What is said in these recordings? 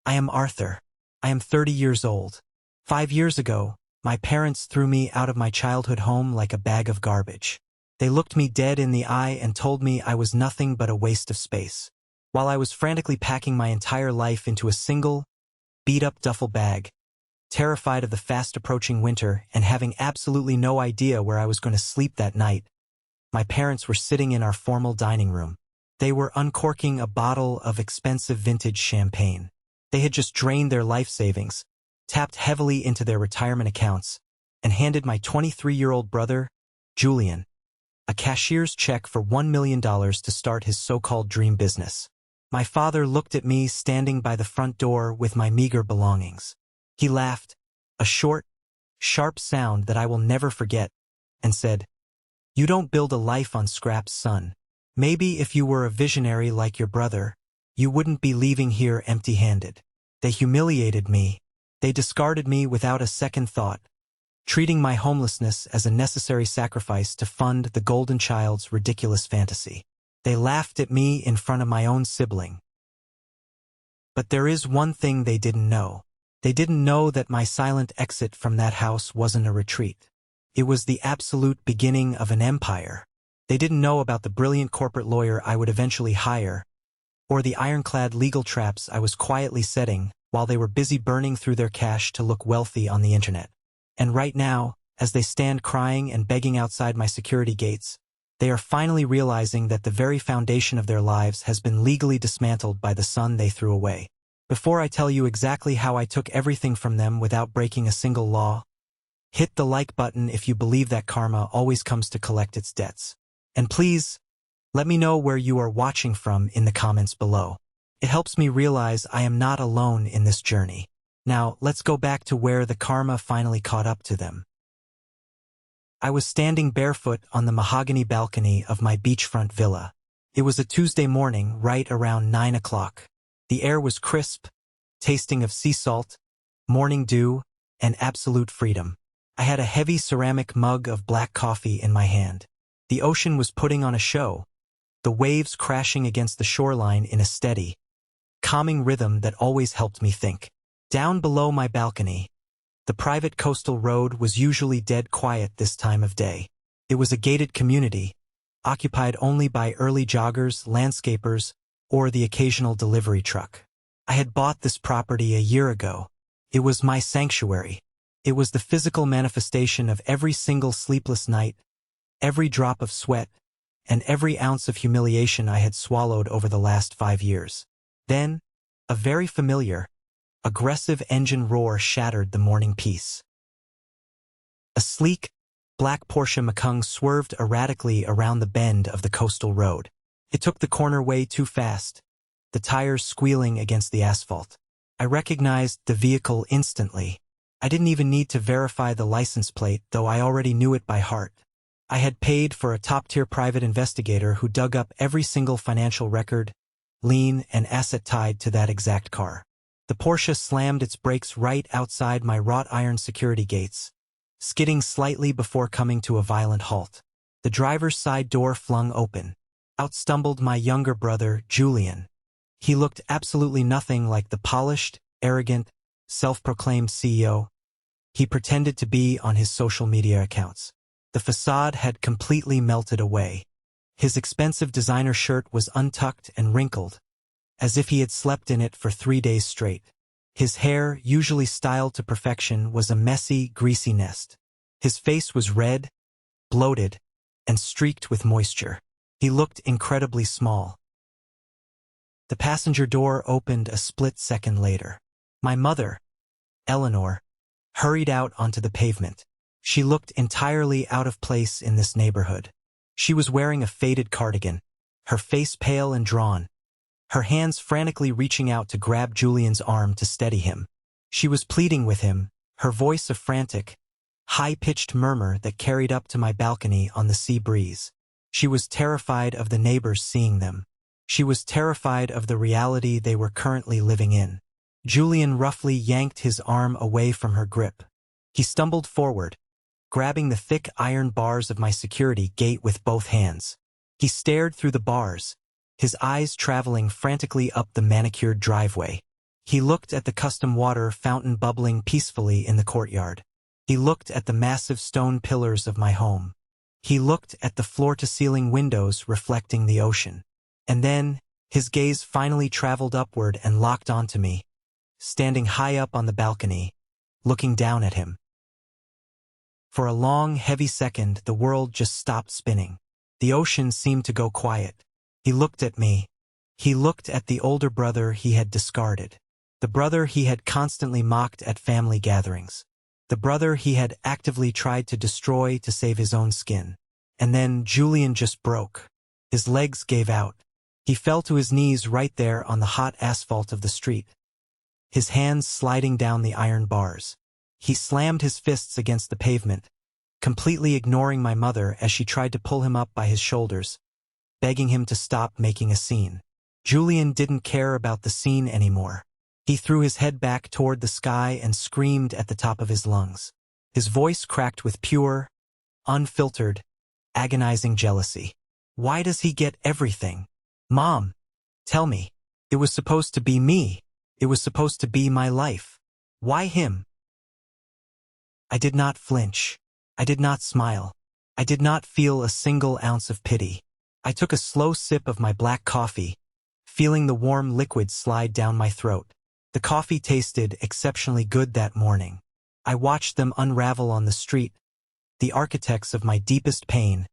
I am Arthur. I am 30 years old. 5 years ago, my parents threw me out of my childhood home like a bag of garbage. They looked me dead in the eye and told me I was nothing but a waste of space. While I was frantically packing my entire life into a single, beat-up duffel bag, terrified of the fast-approaching winter and having absolutely no idea where I was going to sleep that night, my parents were sitting in our formal dining room. They were uncorking a bottle of expensive vintage champagne. They had just drained their life savings, tapped heavily into their retirement accounts, and handed my 23-year-old brother, Julian, a cashier's check for $1 million to start his so-called dream business. My father looked at me standing by the front door with my meager belongings. He laughed, a short, sharp sound that I will never forget, and said, "You don't build a life on scraps, son. Maybe if you were a visionary like your brother, you wouldn't be leaving here empty-handed." They humiliated me. They discarded me without a second thought, treating my homelessness as a necessary sacrifice to fund the golden child's ridiculous fantasy. They laughed at me in front of my own sibling. But there is one thing they didn't know. They didn't know that my silent exit from that house wasn't a retreat. It was the absolute beginning of an empire. They didn't know about the brilliant corporate lawyer I would eventually hire, or the ironclad legal traps I was quietly setting while they were busy burning through their cash to look wealthy on the internet. And right now, as they stand crying and begging outside my security gates, they are finally realizing that the very foundation of their lives has been legally dismantled by the son they threw away. Before I tell you exactly how I took everything from them without breaking a single law, hit the like button if you believe that karma always comes to collect its debts. And please, let me know where you are watching from in the comments below. It helps me realize I am not alone in this journey. Now, let's go back to where the karma finally caught up to them. I was standing barefoot on the mahogany balcony of my beachfront villa. It was a Tuesday morning, right around 9 o'clock. The air was crisp, tasting of sea salt, morning dew, and absolute freedom. I had a heavy ceramic mug of black coffee in my hand. The ocean was putting on a show, the waves crashing against the shoreline in a steady, calming rhythm that always helped me think. Down below my balcony, the private coastal road was usually dead quiet this time of day. It was a gated community, occupied only by early joggers, landscapers, or the occasional delivery truck. I had bought this property a year ago. It was my sanctuary. It was the physical manifestation of every single sleepless night, every drop of sweat, and every ounce of humiliation I had swallowed over the last 5 years. Then, a very familiar, aggressive engine roar shattered the morning peace. A sleek, black Porsche Macan swerved erratically around the bend of the coastal road. It took the corner way too fast, the tires squealing against the asphalt. I recognized the vehicle instantly. I didn't even need to verify the license plate, though I already knew it by heart. I had paid for a top-tier private investigator who dug up every single financial record, lien, and asset tied to that exact car. The Porsche slammed its brakes right outside my wrought iron security gates, skidding slightly before coming to a violent halt. The driver's side door flung open. Out stumbled my younger brother, Julian. He looked absolutely nothing like the polished, arrogant, self-proclaimed CEO he pretended to be on his social media accounts. The facade had completely melted away. His expensive designer shirt was untucked and wrinkled, as if he had slept in it for 3 days straight. His hair, usually styled to perfection, was a messy, greasy nest. His face was red, bloated, and streaked with moisture. He looked incredibly small. The passenger door opened a split second later. My mother, Eleanor, hurried out onto the pavement. She looked entirely out of place in this neighborhood. She was wearing a faded cardigan, her face pale and drawn, her hands frantically reaching out to grab Julian's arm to steady him. She was pleading with him, her voice a frantic, high-pitched murmur that carried up to my balcony on the sea breeze. She was terrified of the neighbors seeing them. She was terrified of the reality they were currently living in. Julian roughly yanked his arm away from her grip. He stumbled forward, grabbing the thick iron bars of my security gate with both hands. He stared through the bars, his eyes traveling frantically up the manicured driveway. He looked at the custom water fountain bubbling peacefully in the courtyard. He looked at the massive stone pillars of my home. He looked at the floor-to-ceiling windows reflecting the ocean. And then, his gaze finally traveled upward and locked onto me, standing high up on the balcony, looking down at him. For a long, heavy second, the world just stopped spinning. The ocean seemed to go quiet. He looked at me. He looked at the older brother he had discarded. The brother he had constantly mocked at family gatherings. The brother he had actively tried to destroy to save his own skin. And then Julian just broke. His legs gave out. He fell to his knees right there on the hot asphalt of the street, his hands sliding down the iron bars. He slammed his fists against the pavement, completely ignoring my mother as she tried to pull him up by his shoulders, begging him to stop making a scene. Julian didn't care about the scene anymore. He threw his head back toward the sky and screamed at the top of his lungs. His voice cracked with pure, unfiltered, agonizing jealousy. Why does he get everything? Mom, tell me. It was supposed to be me. It was supposed to be my life. Why him? I did not flinch. I did not smile. I did not feel a single ounce of pity. I took a slow sip of my black coffee, feeling the warm liquid slide down my throat. The coffee tasted exceptionally good that morning. I watched them unravel on the street, the architects of my deepest pain,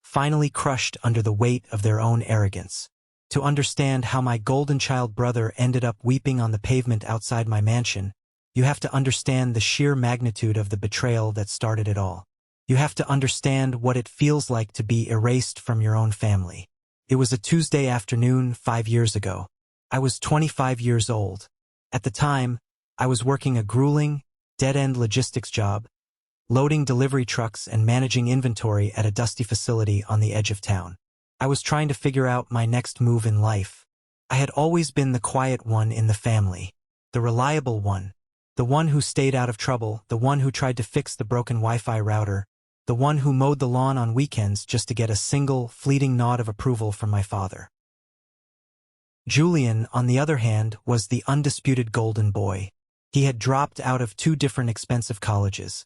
finally crushed under the weight of their own arrogance. To understand how my golden child brother ended up weeping on the pavement outside my mansion, you have to understand the sheer magnitude of the betrayal that started it all. You have to understand what it feels like to be erased from your own family. It was a Tuesday afternoon 5 years ago. I was 25 years old. At the time, I was working a grueling, dead-end logistics job, loading delivery trucks and managing inventory at a dusty facility on the edge of town. I was trying to figure out my next move in life. I had always been the quiet one in the family, the reliable one, the one who stayed out of trouble, the one who tried to fix the broken Wi-Fi router, the one who mowed the lawn on weekends just to get a single, fleeting nod of approval from my father. Julian, on the other hand, was the undisputed golden boy. He had dropped out of 2 different expensive colleges,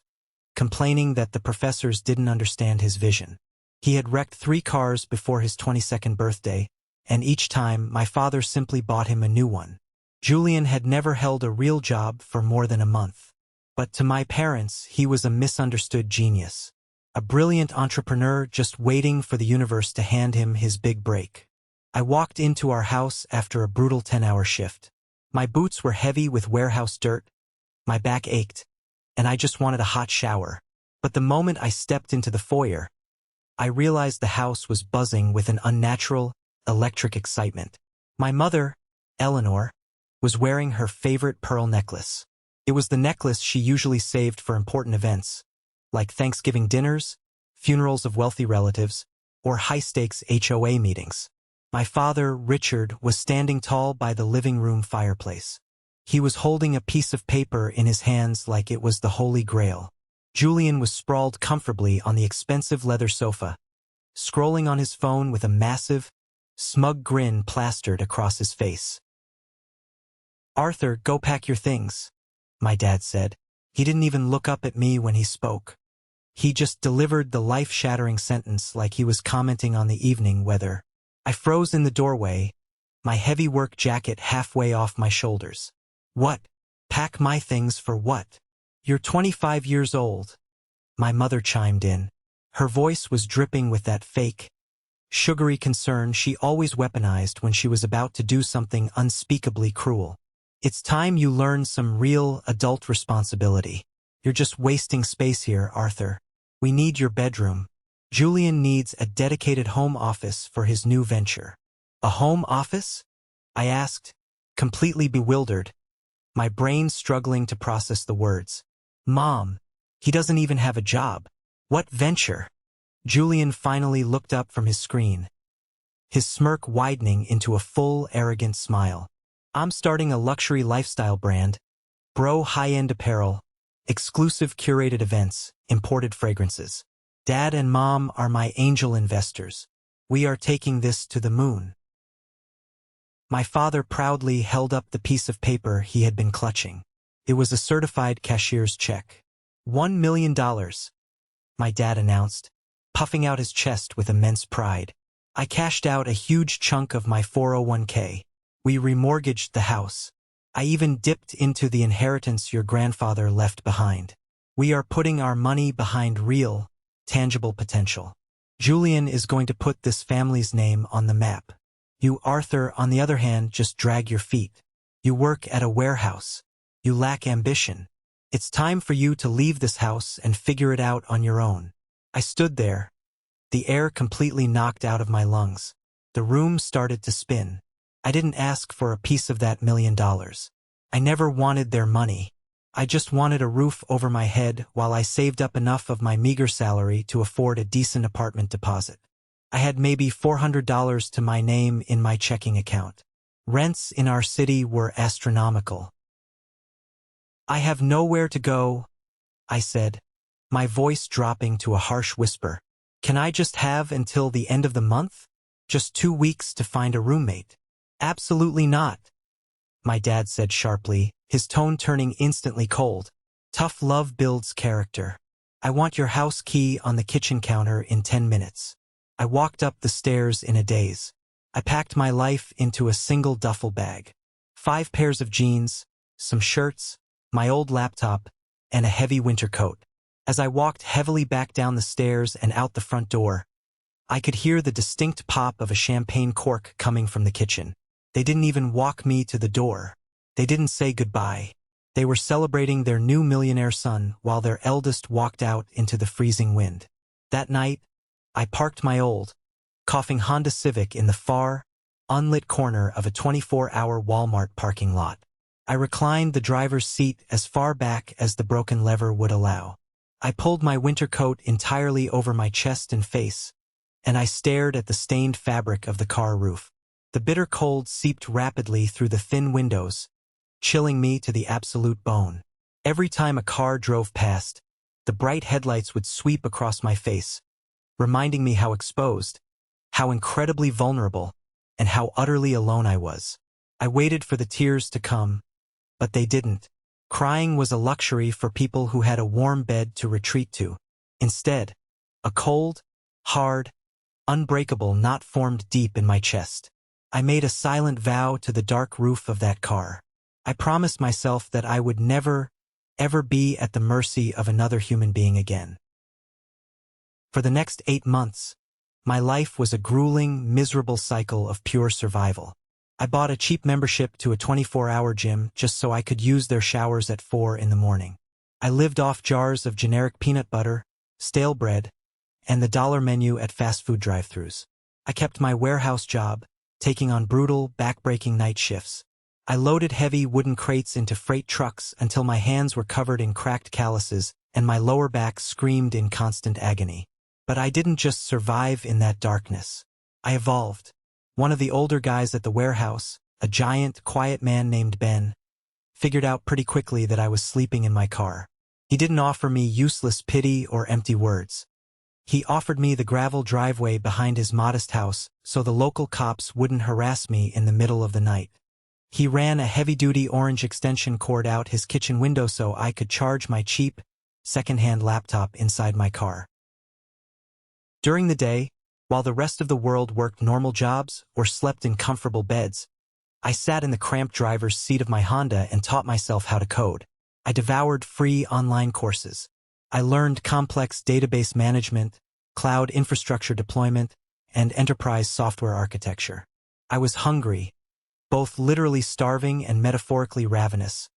complaining that the professors didn't understand his vision. He had wrecked 3 cars before his 22nd birthday, and each time my father simply bought him a new one. Julian had never held a real job for more than a month. But to my parents, he was a misunderstood genius. A brilliant entrepreneur just waiting for the universe to hand him his big break. I walked into our house after a brutal 10-hour shift. My boots were heavy with warehouse dirt, my back ached, and I just wanted a hot shower. But the moment I stepped into the foyer, I realized the house was buzzing with an unnatural, electric excitement. My mother, Eleanor, was wearing her favorite pearl necklace. It was the necklace she usually saved for important events, like Thanksgiving dinners, funerals of wealthy relatives, or high-stakes HOA meetings. My father, Richard, was standing tall by the living room fireplace. He was holding a piece of paper in his hands like it was the Holy Grail. Julian was sprawled comfortably on the expensive leather sofa, scrolling on his phone with a massive, smug grin plastered across his face. "Arthur, go pack your things," my dad said. He didn't even look up at me when he spoke. He just delivered the life-shattering sentence like he was commenting on the evening weather. I froze in the doorway, my heavy work jacket halfway off my shoulders. "What? Pack my things for what? You're 25 years old," my mother chimed in. Her voice was dripping with that fake, sugary concern she always weaponized when she was about to do something unspeakably cruel. "It's time you learn some real adult responsibility. You're just wasting space here, Arthur. We need your bedroom. Julian needs a dedicated home office for his new venture." "A home office?" I asked, completely bewildered, my brain struggling to process the words. "Mom, he doesn't even have a job. What venture?" Julian finally looked up from his screen, his smirk widening into a full, arrogant smile. "I'm starting a luxury lifestyle brand, bro high-end apparel, exclusive curated events, imported fragrances. Dad and Mom are my angel investors. We are taking this to the moon." My father proudly held up the piece of paper he had been clutching. It was a certified cashier's check. $1 million, my dad announced, puffing out his chest with immense pride. I cashed out a huge chunk of my 401k. We remortgaged the house. I even dipped into the inheritance your grandfather left behind. We are putting our money behind real, tangible potential. Julian is going to put this family's name on the map. You, Arthur, on the other hand, just drag your feet. You work at a warehouse. You lack ambition. It's time for you to leave this house and figure it out on your own. I stood there, the air completely knocked out of my lungs. The room started to spin. I didn't ask for a piece of that $1 million. I never wanted their money. I just wanted a roof over my head while I saved up enough of my meager salary to afford a decent apartment deposit. I had maybe $400 to my name in my checking account. Rents in our city were astronomical. I have nowhere to go, I said, my voice dropping to a harsh whisper. Can I just have until the end of the month? Just 2 weeks to find a roommate? Absolutely not, my dad said sharply, his tone turning instantly cold. Tough love builds character. I want your house key on the kitchen counter in 10 minutes. I walked up the stairs in a daze. I packed my life into a single duffel bag. 5 pairs of jeans, some shirts, my old laptop, and a heavy winter coat. As I walked heavily back down the stairs and out the front door, I could hear the distinct pop of a champagne cork coming from the kitchen. They didn't even walk me to the door. They didn't say goodbye. They were celebrating their new millionaire son while their eldest walked out into the freezing wind. That night, I parked my old, coughing Honda Civic in the far, unlit corner of a 24-hour Walmart parking lot. I reclined the driver's seat as far back as the broken lever would allow. I pulled my winter coat entirely over my chest and face, and I stared at the stained fabric of the car roof. The bitter cold seeped rapidly through the thin windows, chilling me to the absolute bone. Every time a car drove past, the bright headlights would sweep across my face, reminding me how exposed, how incredibly vulnerable, and how utterly alone I was. I waited for the tears to come, but they didn't. Crying was a luxury for people who had a warm bed to retreat to. Instead, a cold, hard, unbreakable knot formed deep in my chest. I made a silent vow to the dark roof of that car. I promised myself that I would never, ever be at the mercy of another human being again. For the next 8 months, my life was a grueling, miserable cycle of pure survival. I bought a cheap membership to a 24-hour gym just so I could use their showers at 4 in the morning. I lived off jars of generic peanut butter, stale bread, and the dollar menu at fast food drive-thrus. I kept my warehouse job, taking on brutal, back-breaking night shifts. I loaded heavy wooden crates into freight trucks until my hands were covered in cracked calluses and my lower back screamed in constant agony. But I didn't just survive in that darkness. I evolved. One of the older guys at the warehouse, a giant, quiet man named Ben, figured out pretty quickly that I was sleeping in my car. He didn't offer me useless pity or empty words. He offered me the gravel driveway behind his modest house so the local cops wouldn't harass me in the middle of the night. He ran a heavy-duty orange extension cord out his kitchen window so I could charge my cheap, second-hand laptop inside my car. During the day, while the rest of the world worked normal jobs or slept in comfortable beds, I sat in the cramped driver's seat of my Honda and taught myself how to code. I devoured free online courses. I learned complex database management, cloud infrastructure deployment, and enterprise software architecture. I was hungry, both literally starving and metaphorically ravenous,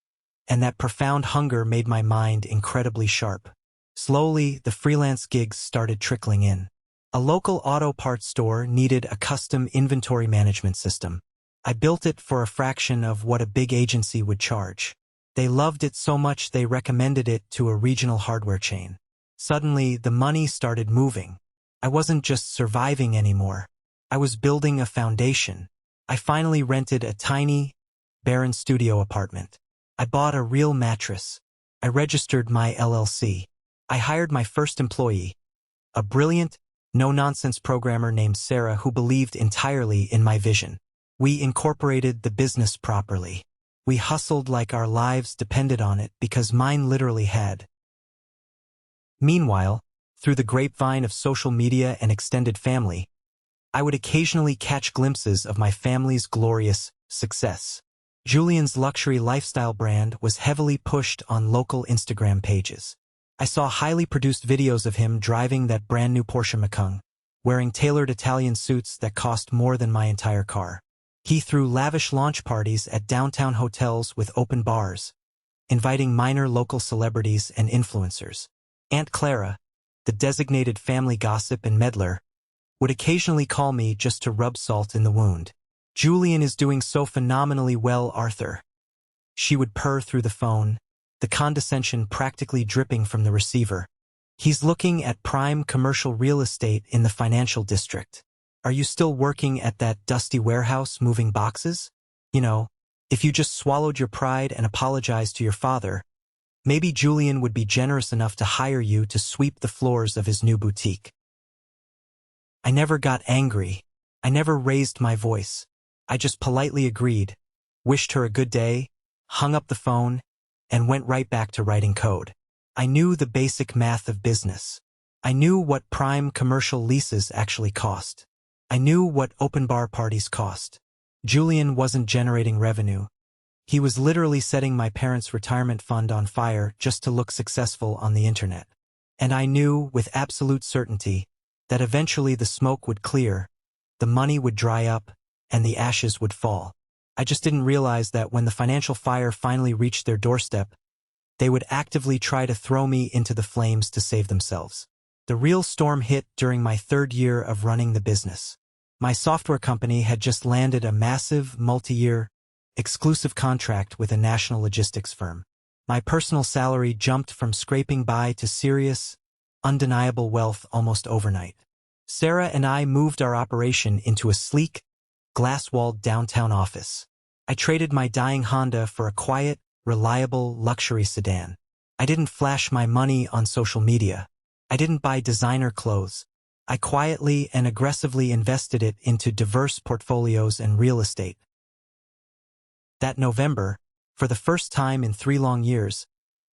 and that profound hunger made my mind incredibly sharp. Slowly, the freelance gigs started trickling in. A local auto parts store needed a custom inventory management system. I built it for a fraction of what a big agency would charge. They loved it so much they recommended it to a regional hardware chain. Suddenly, the money started moving. I wasn't just surviving anymore. I was building a foundation. I finally rented a tiny, barren studio apartment. I bought a real mattress. I registered my LLC. I hired my first employee, a brilliant, no-nonsense programmer named Sarah who believed entirely in my vision. We incorporated the business properly. We hustled like our lives depended on it because mine literally had. Meanwhile, through the grapevine of social media and extended family, I would occasionally catch glimpses of my family's glorious success. Julian's luxury lifestyle brand was heavily pushed on local Instagram pages. I saw highly produced videos of him driving that brand new Porsche Macan, wearing tailored Italian suits that cost more than my entire car. He threw lavish launch parties at downtown hotels with open bars, inviting minor local celebrities and influencers. Aunt Clara, the designated family gossip and meddler, would occasionally call me just to rub salt in the wound. "Julian is doing so phenomenally well, Arthur," she would purr through the phone, the condescension practically dripping from the receiver. "He's looking at prime commercial real estate in the financial district. Are you still working at that dusty warehouse moving boxes? You know, if you just swallowed your pride and apologized to your father, maybe Julian would be generous enough to hire you to sweep the floors of his new boutique." I never got angry. I never raised my voice. I just politely agreed, wished her a good day, hung up the phone, and went right back to writing code. I knew the basic math of business. I knew what prime commercial leases actually cost. I knew what open bar parties cost. Julian wasn't generating revenue. He was literally setting my parents' retirement fund on fire just to look successful on the internet. And I knew, with absolute certainty, that eventually the smoke would clear, the money would dry up, and the ashes would fall. I just didn't realize that when the financial fire finally reached their doorstep, they would actively try to throw me into the flames to save themselves. The real storm hit during my third year of running the business. My software company had just landed a massive, multi-year, exclusive contract with a national logistics firm. My personal salary jumped from scraping by to serious, undeniable wealth almost overnight. Sarah and I moved our operation into a sleek, glass-walled downtown office. I traded my dying Honda for a quiet, reliable luxury sedan. I didn't flash my money on social media. I didn't buy designer clothes. I quietly and aggressively invested it into diverse portfolios and real estate. That November, for the first time in 3 long years,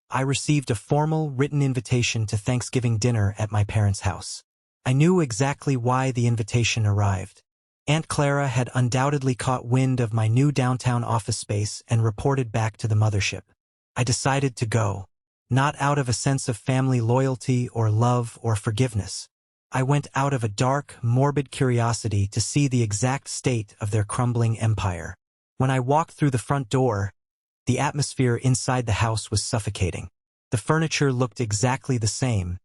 I received a formal written invitation to Thanksgiving dinner at my parents' house. I knew exactly why the invitation arrived. Aunt Clara had undoubtedly caught wind of my new downtown office space and reported back to the mothership. I decided to go, not out of a sense of family loyalty or love or forgiveness. I went out of a dark, morbid curiosity to see the exact state of their crumbling empire. When I walked through the front door, the atmosphere inside the house was suffocating. The furniture looked exactly the same,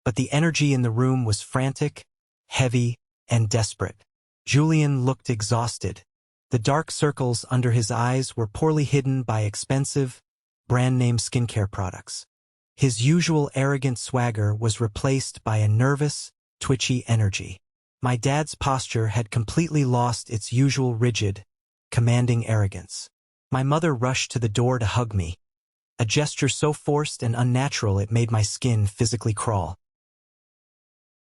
but the energy in the room was frantic, heavy, and desperate. Julian looked exhausted. The dark circles under his eyes were poorly hidden by expensive, brand-name skincare products. His usual arrogant swagger was replaced by a nervous, twitchy energy. My dad's posture had completely lost its usual rigid, commanding arrogance. My mother rushed to the door to hug me, a gesture so forced and unnatural it made my skin physically crawl.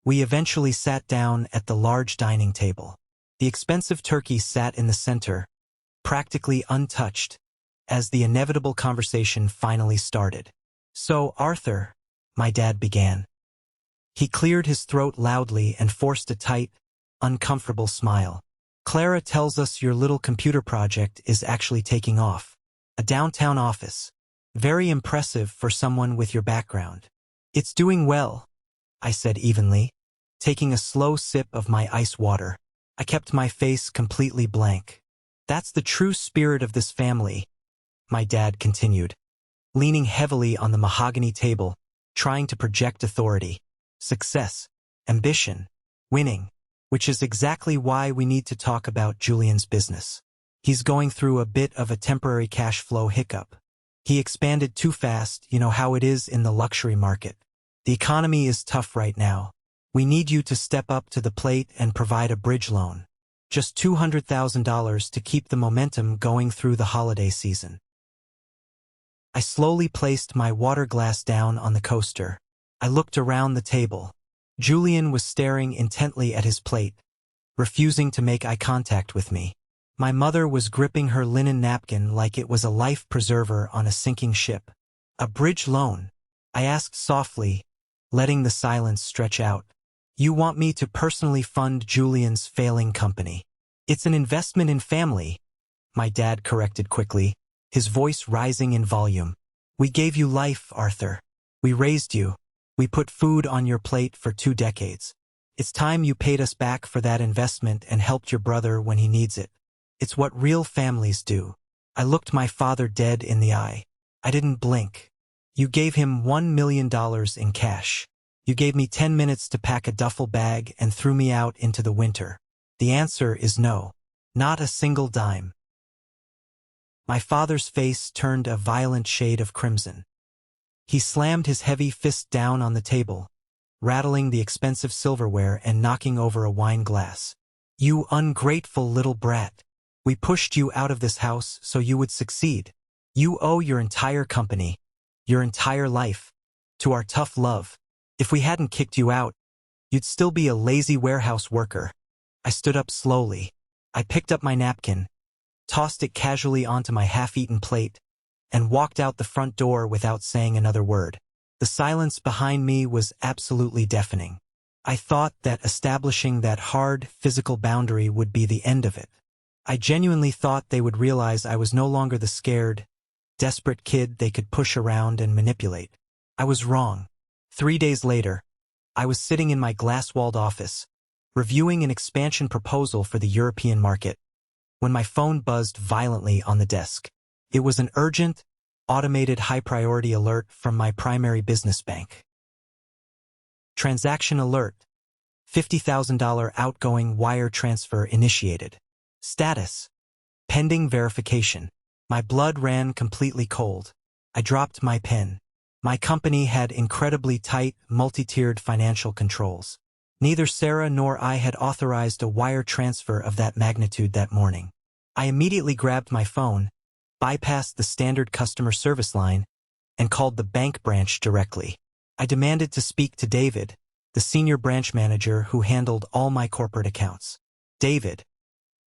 We eventually sat down at the large dining table. The expensive turkey sat in the center, practically untouched, as the inevitable conversation finally started. "So, Arthur," my dad began. He cleared his throat loudly and forced a tight, uncomfortable smile. "Clara tells us your little computer project is actually taking off. A downtown office. Very impressive for someone with your background." "It's doing well," I said evenly, taking a slow sip of my ice water. I kept my face completely blank. "That's the true spirit of this family," my dad continued, leaning heavily on the mahogany table, trying to project authority. "Success, ambition, winning. Which is exactly why we need to talk about Julian's business. He's going through a bit of a temporary cash flow hiccup. He expanded too fast, you know how it is in the luxury market. The economy is tough right now. We need you to step up to the plate and provide a bridge loan. Just $200,000 to keep the momentum going through the holiday season." I slowly placed my water glass down on the coaster. I looked around the table. Julian was staring intently at his plate, refusing to make eye contact with me. My mother was gripping her linen napkin like it was a life preserver on a sinking ship. A bridge loan? I asked softly, letting the silence stretch out. You want me to personally fund Julian's failing company? It's an investment in family, my dad corrected quickly, his voice rising in volume. We gave you life, Arthur. We raised you. We put food on your plate for 2 decades. It's time you paid us back for that investment and helped your brother when he needs it. It's what real families do. I looked my father dead in the eye. I didn't blink. You gave him $1 million in cash. You gave me 10 minutes to pack a duffel bag and threw me out into the winter. The answer is no. Not a single dime. My father's face turned a violent shade of crimson. He slammed his heavy fist down on the table, rattling the expensive silverware and knocking over a wine glass. You ungrateful little brat. We pushed you out of this house so you would succeed. You owe your entire company, your entire life, to our tough love. If we hadn't kicked you out, you'd still be a lazy warehouse worker. I stood up slowly. I picked up my napkin, tossed it casually onto my half-eaten plate, and walked out the front door without saying another word. The silence behind me was absolutely deafening. I thought that establishing that hard, physical boundary would be the end of it. I genuinely thought they would realize I was no longer the scared, desperate kid they could push around and manipulate. I was wrong. 3 days later, I was sitting in my glass-walled office, reviewing an expansion proposal for the European market, when my phone buzzed violently on the desk. It was an urgent, automated high-priority alert from my primary business bank. Transaction alert. $50,000 outgoing wire transfer initiated. Status: pending verification. My blood ran completely cold. I dropped my pen. My company had incredibly tight, multi-tiered financial controls. Neither Sarah nor I had authorized a wire transfer of that magnitude that morning. I immediately grabbed my phone, bypassed the standard customer service line, and called the bank branch directly. I demanded to speak to David, the senior branch manager who handled all my corporate accounts. David,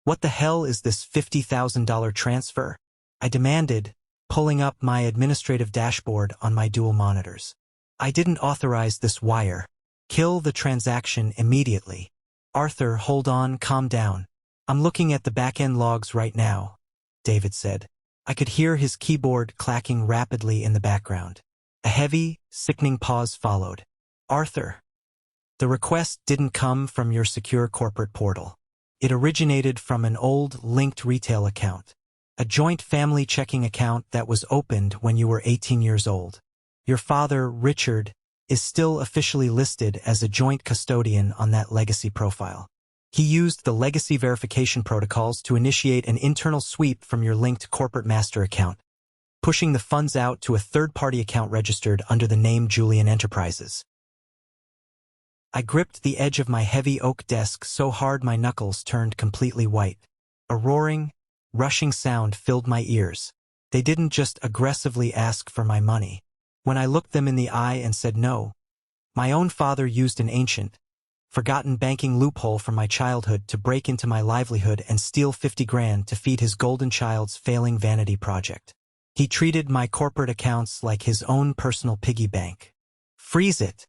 what the hell is this $50,000 transfer? I demanded, pulling up my administrative dashboard on my dual monitors. I didn't authorize this wire. Kill the transaction immediately. Arthur, hold on, calm down. I'm looking at the back-end logs right now, David said. I could hear his keyboard clacking rapidly in the background. A heavy, sickening pause followed. Arthur, the request didn't come from your secure corporate portal. It originated from an old, linked retail account. A joint family checking account that was opened when you were 18 years old. Your father, Richard, is still officially listed as a joint custodian on that legacy profile. He used the legacy verification protocols to initiate an internal sweep from your linked corporate master account, pushing the funds out to a third-party account registered under the name Julian Enterprises. I gripped the edge of my heavy oak desk so hard my knuckles turned completely white. A roaring, rushing sound filled my ears. They didn't just aggressively ask for my money. When I looked them in the eye and said no, my own father used an ancient, forgotten banking loophole from my childhood to break into my livelihood and steal 50 grand to feed his golden child's failing vanity project. He treated my corporate accounts like his own personal piggy bank. Freeze it,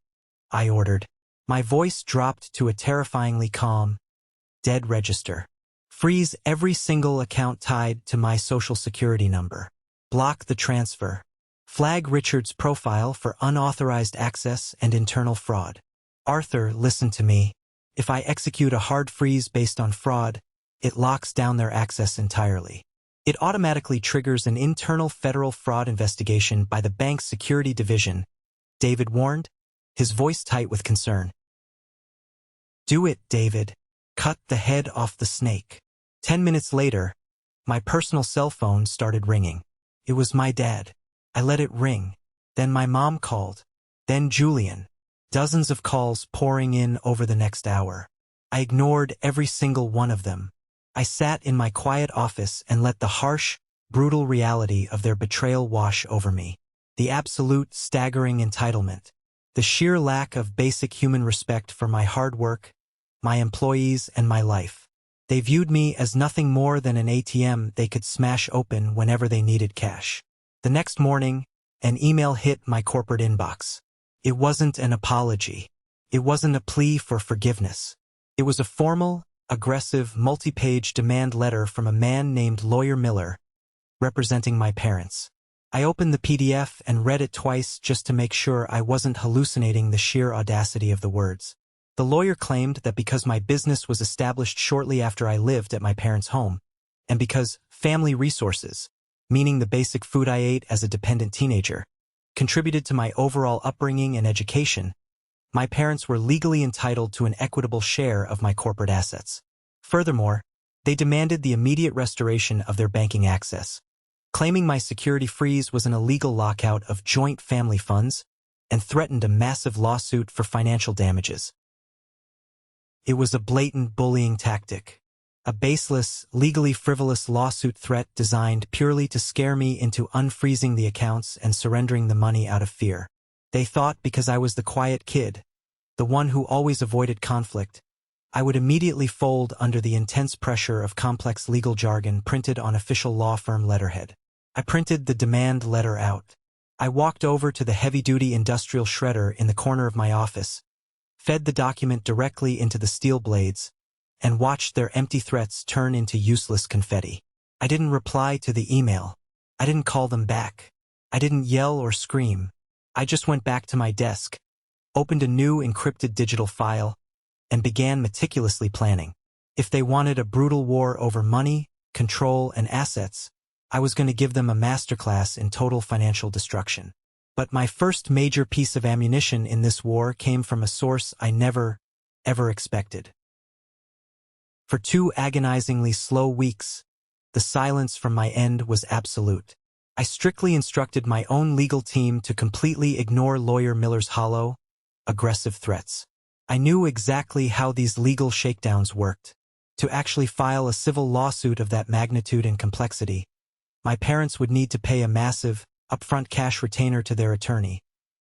I ordered. My voice dropped to a terrifyingly calm, dead register. Freeze every single account tied to my social security number. Block the transfer. Flag Richard's profile for unauthorized access and internal fraud. Arthur, listen to me. If I execute a hard freeze based on fraud, it locks down their access entirely. It automatically triggers an internal federal fraud investigation by the bank's security division, David warned, his voice tight with concern. Do it, David. Cut the head off the snake. 10 minutes later, my personal cell phone started ringing. It was my dad. I let it ring. Then my mom called. Then Julian. Dozens of calls pouring in over the next hour. I ignored every single one of them. I sat in my quiet office and let the harsh, brutal reality of their betrayal wash over me. The absolute, staggering entitlement. The sheer lack of basic human respect for my hard work, my employees, and my life. They viewed me as nothing more than an ATM they could smash open whenever they needed cash. The next morning, an email hit my corporate inbox. It wasn't an apology. It wasn't a plea for forgiveness. It was a formal, aggressive, multi-page demand letter from a man named Lawyer Miller, representing my parents. I opened the PDF and read it twice just to make sure I wasn't hallucinating the sheer audacity of the words. The lawyer claimed that because my business was established shortly after I lived at my parents' home, and because family resources, meaning the basic food I ate as a dependent teenager, contributed to my overall upbringing and education, my parents were legally entitled to an equitable share of my corporate assets. Furthermore, they demanded the immediate restoration of their banking access, claiming my security freeze was an illegal lockout of joint family funds and threatened a massive lawsuit for financial damages. It was a blatant bullying tactic, a baseless, legally frivolous lawsuit threat designed purely to scare me into unfreezing the accounts and surrendering the money out of fear. They thought because I was the quiet kid, the one who always avoided conflict, I would immediately fold under the intense pressure of complex legal jargon printed on official law firm letterhead. I printed the demand letter out. I walked over to the heavy-duty industrial shredder in the corner of my office, fed the document directly into the steel blades, and watched their empty threats turn into useless confetti. I didn't reply to the email. I didn't call them back. I didn't yell or scream. I just went back to my desk, opened a new encrypted digital file, and began meticulously planning. If they wanted a brutal war over money, control, and assets, I was going to give them a masterclass in total financial destruction. But my first major piece of ammunition in this war came from a source I never, ever expected. For 2 agonizingly slow weeks, the silence from my end was absolute. I strictly instructed my own legal team to completely ignore Lawyer Miller's hollow, aggressive threats. I knew exactly how these legal shakedowns worked. To actually file a civil lawsuit of that magnitude and complexity, my parents would need to pay a massive, upfront cash retainer to their attorney,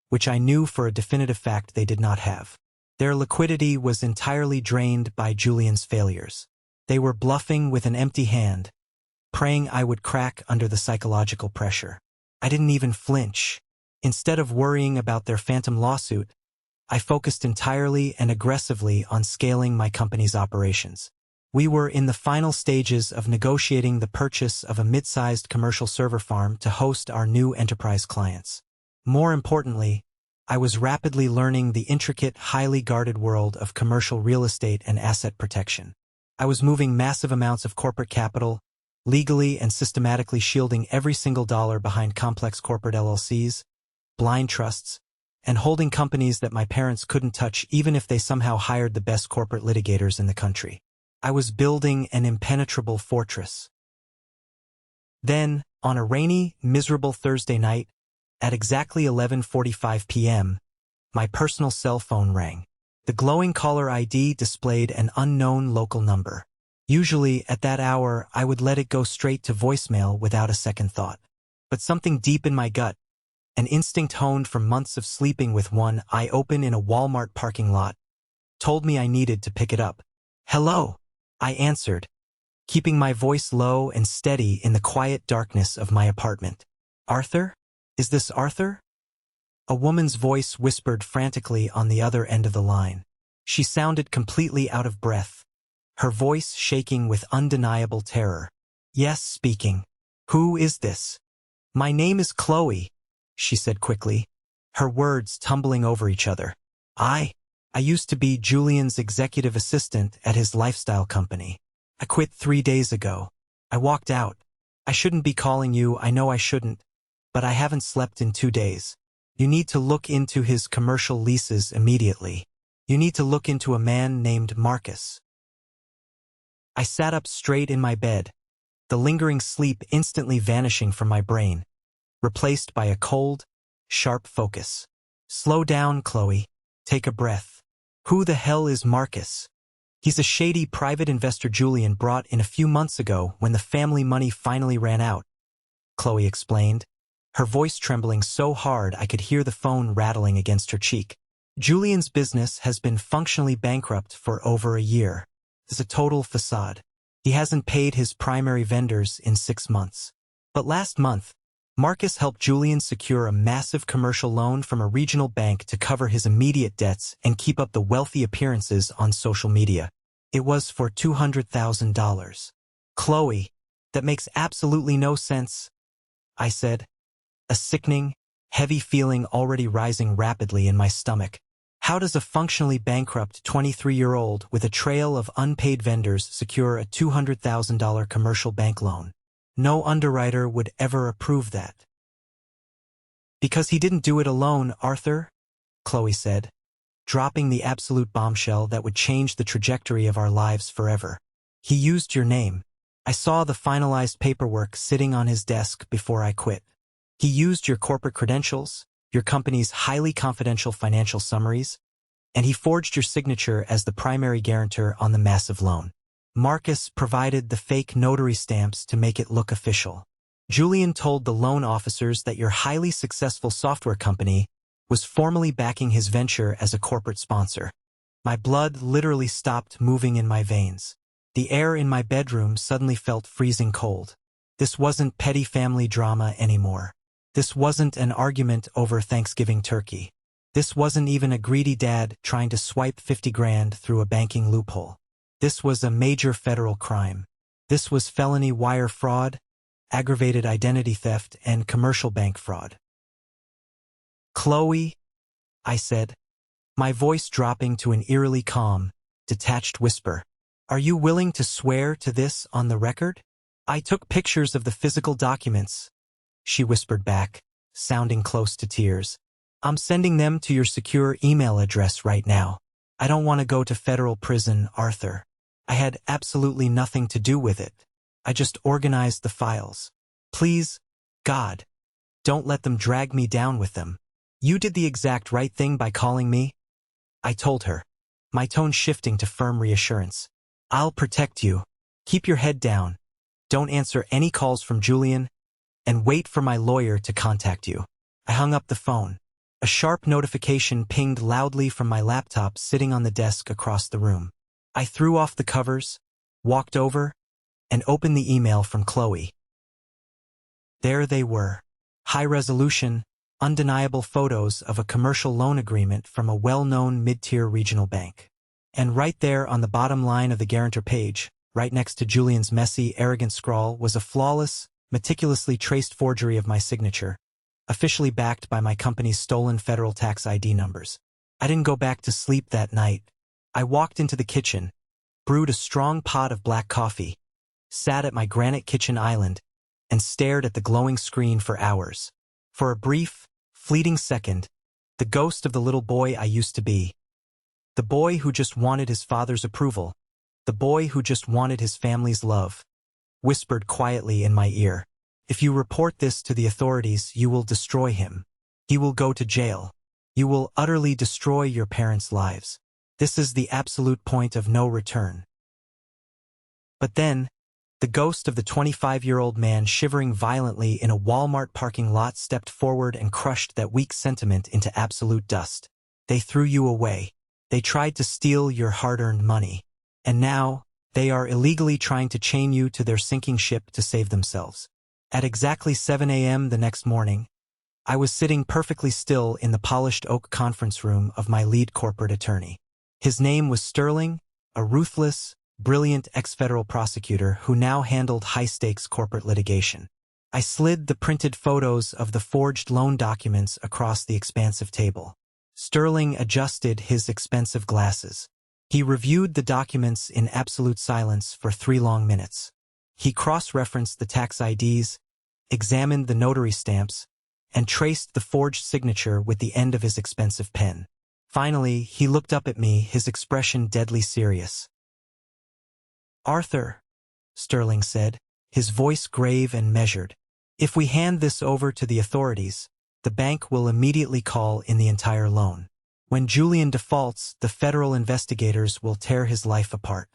which I knew for a definitive fact they did not have. Their liquidity was entirely drained by Julian's failures. They were bluffing with an empty hand, praying I would crack under the psychological pressure. I didn't even flinch. Instead of worrying about their phantom lawsuit, I focused entirely and aggressively on scaling my company's operations. We were in the final stages of negotiating the purchase of a mid-sized commercial server farm to host our new enterprise clients. More importantly, I was rapidly learning the intricate, highly guarded world of commercial real estate and asset protection. I was moving massive amounts of corporate capital, legally and systematically shielding every single dollar behind complex corporate LLCs, blind trusts, and holding companies that my parents couldn't touch even if they somehow hired the best corporate litigators in the country. I was building an impenetrable fortress. Then, on a rainy, miserable Thursday night, at exactly 11:45 p.m., my personal cell phone rang. The glowing caller ID displayed an unknown local number. Usually, at that hour, I would let it go straight to voicemail without a second thought. But something deep in my gut, an instinct honed from months of sleeping with one eye open in a Walmart parking lot, told me I needed to pick it up. "Hello," I answered, keeping my voice low and steady in the quiet darkness of my apartment. "Arthur? Is this Arthur?" A woman's voice whispered frantically on the other end of the line. She sounded completely out of breath, her voice shaking with undeniable terror. "Yes, speaking. Who is this?" "My name is Chloe," she said quickly, her words tumbling over each other. I used to be Julian's executive assistant at his lifestyle company. I quit 3 days ago. I walked out. I shouldn't be calling you, I know I shouldn't, but I haven't slept in 2 days. You need to look into his commercial leases immediately. You need to look into a man named Marcus. I sat up straight in my bed, the lingering sleep instantly vanishing from my brain, replaced by a cold, sharp focus. "Slow down, Chloe. Take a breath. Who the hell is Marcus?" "He's a shady private investor Julian brought in a few months ago when the family money finally ran out," Chloe explained, her voice trembling so hard I could hear the phone rattling against her cheek. "Julian's business has been functionally bankrupt for over a year. It's a total facade. He hasn't paid his primary vendors in 6 months. But last month, Marcus helped Julian secure a massive commercial loan from a regional bank to cover his immediate debts and keep up the wealthy appearances on social media. It was for $200,000. Chloe, that makes absolutely no sense, I said, a sickening, heavy feeling already rising rapidly in my stomach. How does a functionally bankrupt 23-year-old with a trail of unpaid vendors secure a $200,000 commercial bank loan? No underwriter would ever approve that. Because he didn't do it alone, Arthur, Chloe said, dropping the absolute bombshell that would change the trajectory of our lives forever. He used your name. I saw the finalized paperwork sitting on his desk before I quit. He used your corporate credentials, your company's highly confidential financial summaries, and he forged your signature as the primary guarantor on the massive loan. Marcus provided the fake notary stamps to make it look official. Julian told the loan officers that your highly successful software company was formally backing his venture as a corporate sponsor. My blood literally stopped moving in my veins. The air in my bedroom suddenly felt freezing cold. This wasn't petty family drama anymore. This wasn't an argument over Thanksgiving turkey. This wasn't even a greedy dad trying to swipe 50 grand through a banking loophole. This was a major federal crime. This was felony wire fraud, aggravated identity theft, and commercial bank fraud. Chloe, I said, my voice dropping to an eerily calm, detached whisper. Are you willing to swear to this on the record? I took pictures of the physical documents, she whispered back, sounding close to tears. I'm sending them to your secure email address right now. I don't want to go to federal prison, Arthur. I had absolutely nothing to do with it. I just organized the files. Please, God, don't let them drag me down with them. You did the exact right thing by calling me, I told her, my tone shifting to firm reassurance. I'll protect you. Keep your head down. Don't answer any calls from Julian, and wait for my lawyer to contact you. I hung up the phone. A sharp notification pinged loudly from my laptop sitting on the desk across the room. I threw off the covers, walked over, and opened the email from Chloe. There they were. High-resolution, undeniable photos of a commercial loan agreement from a well-known mid-tier regional bank. And right there on the bottom line of the guarantor page, right next to Julian's messy, arrogant scrawl, was a flawless, meticulously traced forgery of my signature, officially backed by my company's stolen federal tax ID numbers. I didn't go back to sleep that night. I walked into the kitchen, brewed a strong pot of black coffee, sat at my granite kitchen island, and stared at the glowing screen for hours. For a brief, fleeting second, the ghost of the little boy I used to be, the boy who just wanted his father's approval, the boy who just wanted his family's love, whispered quietly in my ear. If you report this to the authorities, you will destroy him. He will go to jail. You will utterly destroy your parents' lives. This is the absolute point of no return. But then, the ghost of the 25-year-old man shivering violently in a Walmart parking lot stepped forward and crushed that weak sentiment into absolute dust. They threw you away. They tried to steal your hard-earned money. And now, they are illegally trying to chain you to their sinking ship to save themselves. At exactly 7 a.m. the next morning, I was sitting perfectly still in the polished oak conference room of my lead corporate attorney. His name was Sterling, a ruthless, brilliant ex-federal prosecutor who now handled high-stakes corporate litigation. I slid the printed photos of the forged loan documents across the expansive table. Sterling adjusted his expensive glasses. He reviewed the documents in absolute silence for 3 long minutes. He cross-referenced the tax IDs, examined the notary stamps, and traced the forged signature with the end of his expensive pen. Finally, he looked up at me, his expression deadly serious. Arthur, Sterling said, his voice grave and measured, if we hand this over to the authorities, the bank will immediately call in the entire loan. When Julian defaults, the federal investigators will tear his life apart.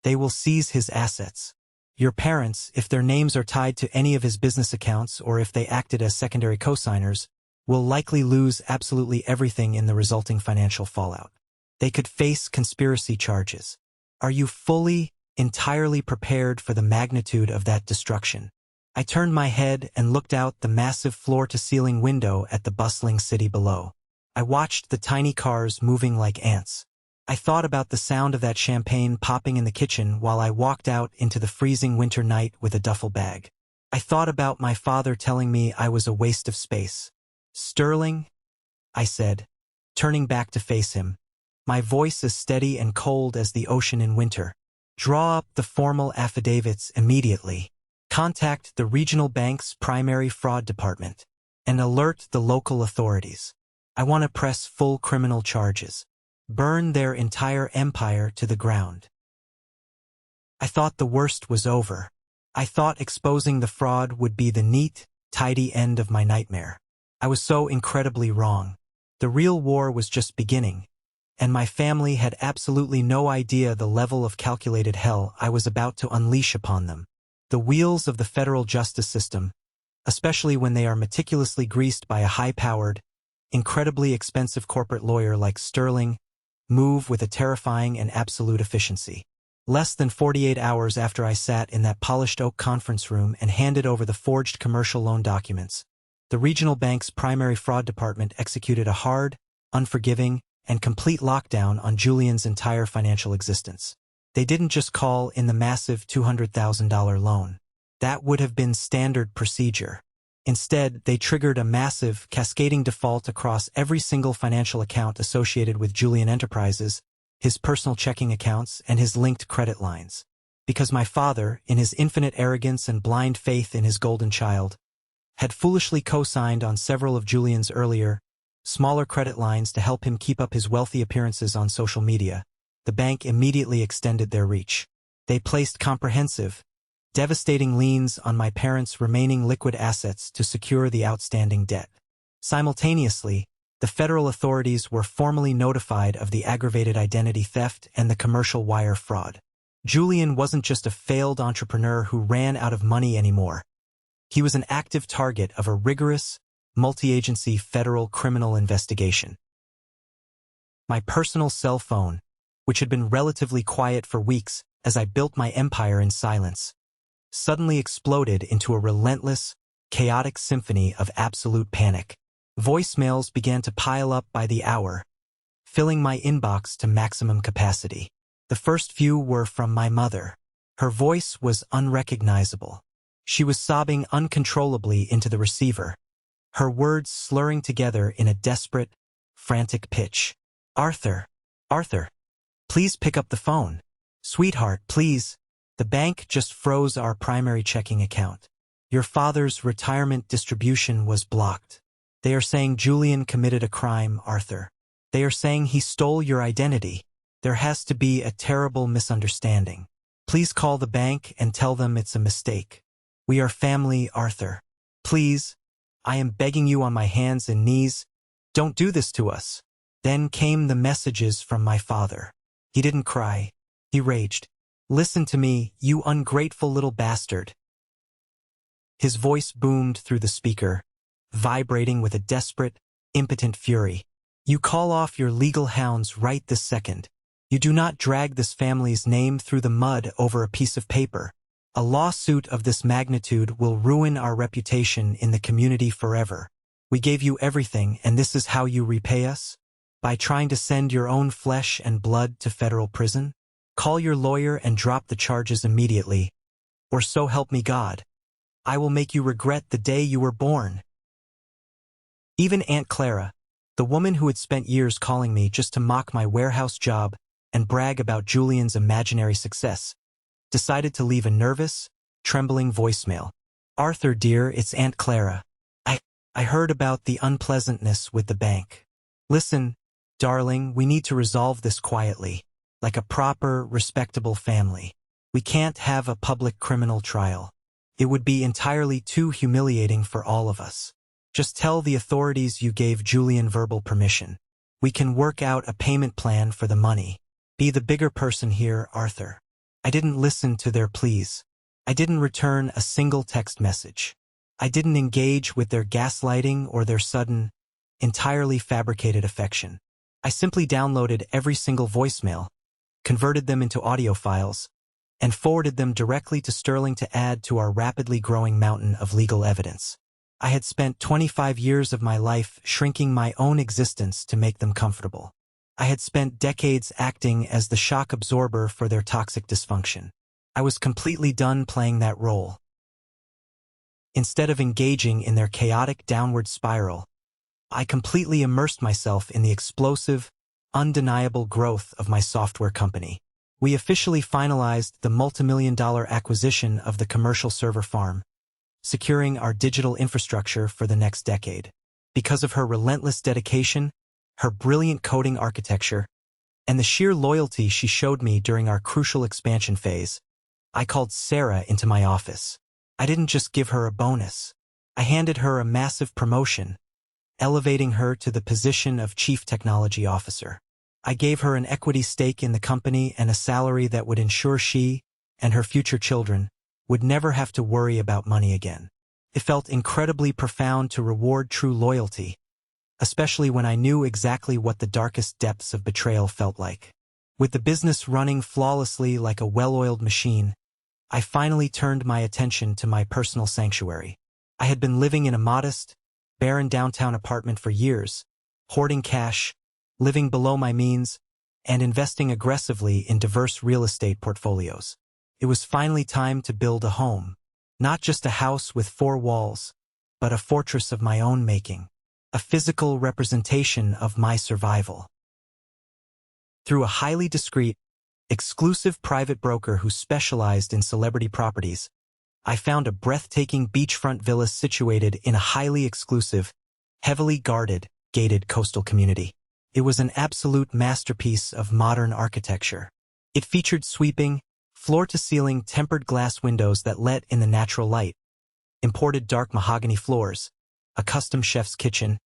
They will seize his assets. Your parents, if their names are tied to any of his business accounts or if they acted as secondary co-signers, will likely lose absolutely everything in the resulting financial fallout. They could face conspiracy charges. Are you fully entirely prepared for the magnitude of that destruction. I turned my head and looked out the massive floor-to-ceiling window at the bustling city below. I watched the tiny cars moving like ants. I thought about the sound of that champagne popping in the kitchen while I walked out into the freezing winter night with a duffel bag. I thought about my father telling me I was a waste of space. "Sterling," I said, turning back to face him, my voice as steady and cold as the ocean in winter. "Draw up the formal affidavits immediately. Contact the regional bank's primary fraud department and alert the local authorities. I want to press full criminal charges. Burn their entire empire to the ground." I thought the worst was over. I thought exposing the fraud would be the neat, tidy end of my nightmare. I was so incredibly wrong. The real war was just beginning, and my family had absolutely no idea the level of calculated hell I was about to unleash upon them. The wheels of the federal justice system, especially when they are meticulously greased by a high-powered, incredibly expensive corporate lawyer like Sterling, move with a terrifying and absolute efficiency. Less than 48 hours after I sat in that polished oak conference room and handed over the forged commercial loan documents, the regional bank's primary fraud department executed a hard, unforgiving, and complete lockdown on Julian's entire financial existence. They didn't just call in the massive $200,000 loan. That would have been standard procedure. Instead, they triggered a massive, cascading default across every single financial account associated with Julian Enterprises, his personal checking accounts, and his linked credit lines. Because my father, in his infinite arrogance and blind faith in his golden child, had foolishly co-signed on several of Julian's earlier, smaller credit lines to help him keep up his wealthy appearances on social media, the bank immediately extended their reach. They placed comprehensive, devastating liens on my parents' remaining liquid assets to secure the outstanding debt. Simultaneously, the federal authorities were formally notified of the aggravated identity theft and the commercial wire fraud. Julian wasn't just a failed entrepreneur who ran out of money anymore. He was an active target of a rigorous, multi-agency federal criminal investigation. My personal cell phone, which had been relatively quiet for weeks as I built my empire in silence, suddenly exploded into a relentless, chaotic symphony of absolute panic. Voicemails began to pile up by the hour, filling my inbox to maximum capacity. The first few were from my mother. Her voice was unrecognizable. She was sobbing uncontrollably into the receiver, her words slurring together in a desperate, frantic pitch. Arthur, please pick up the phone. Sweetheart, please. The bank just froze our primary checking account. Your father's retirement distribution was blocked. They are saying Julian committed a crime, Arthur. They are saying he stole your identity. There has to be a terrible misunderstanding. Please call the bank and tell them it's a mistake. We are family, Arthur. Please, I am begging you on my hands and knees, don't do this to us. Then came the messages from my father. He didn't cry. He raged. Listen to me, you ungrateful little bastard. His voice boomed through the speaker, vibrating with a desperate, impotent fury. You call off your legal hounds right this second. You do not drag this family's name through the mud over a piece of paper. A lawsuit of this magnitude will ruin our reputation in the community forever. We gave you everything, and this is how you repay us? By trying to send your own flesh and blood to federal prison? Call your lawyer and drop the charges immediately. Or so help me God. I will make you regret the day you were born. Even Aunt Clara, the woman who had spent years calling me just to mock my warehouse job and brag about Julian's imaginary success, decided to leave a nervous, trembling voicemail. Arthur dear, it's Aunt Clara. I heard about the unpleasantness with the bank. Listen, darling, we need to resolve this quietly, like a proper, respectable family. We can't have a public criminal trial. It would be entirely too humiliating for all of us. Just tell the authorities you gave Julian verbal permission. We can work out a payment plan for the money. Be the bigger person here, Arthur. I didn't listen to their pleas. I didn't return a single text message. I didn't engage with their gaslighting or their sudden, entirely fabricated affection. I simply downloaded every single voicemail, converted them into audio files, and forwarded them directly to Sterling to add to our rapidly growing mountain of legal evidence. I had spent 25 years of my life shrinking my own existence to make them comfortable. I had spent decades acting as the shock absorber for their toxic dysfunction. I was completely done playing that role. Instead of engaging in their chaotic downward spiral, I completely immersed myself in the explosive, undeniable growth of my software company. We officially finalized the multimillion-dollar acquisition of the commercial server farm, securing our digital infrastructure for the next decade. Because of her relentless dedication, her brilliant coding architecture, and the sheer loyalty she showed me during our crucial expansion phase, I called Sarah into my office. I didn't just give her a bonus. I handed her a massive promotion, elevating her to the position of Chief Technology Officer. I gave her an equity stake in the company and a salary that would ensure she and her future children would never have to worry about money again. It felt incredibly profound to reward true loyalty, especially when I knew exactly what the darkest depths of betrayal felt like. With the business running flawlessly like a well-oiled machine, I finally turned my attention to my personal sanctuary. I had been living in a modest, barren downtown apartment for years, hoarding cash, living below my means, and investing aggressively in diverse real estate portfolios. It was finally time to build a home, not just a house with 4 walls, but a fortress of my own making, a physical representation of my survival. Through a highly discreet, exclusive private broker who specialized in celebrity properties, I found a breathtaking beachfront villa situated in a highly exclusive, heavily guarded, gated coastal community. It was an absolute masterpiece of modern architecture. It featured sweeping, floor-to-ceiling tempered glass windows that let in the natural light, imported dark mahogany floors, a custom chef's kitchen,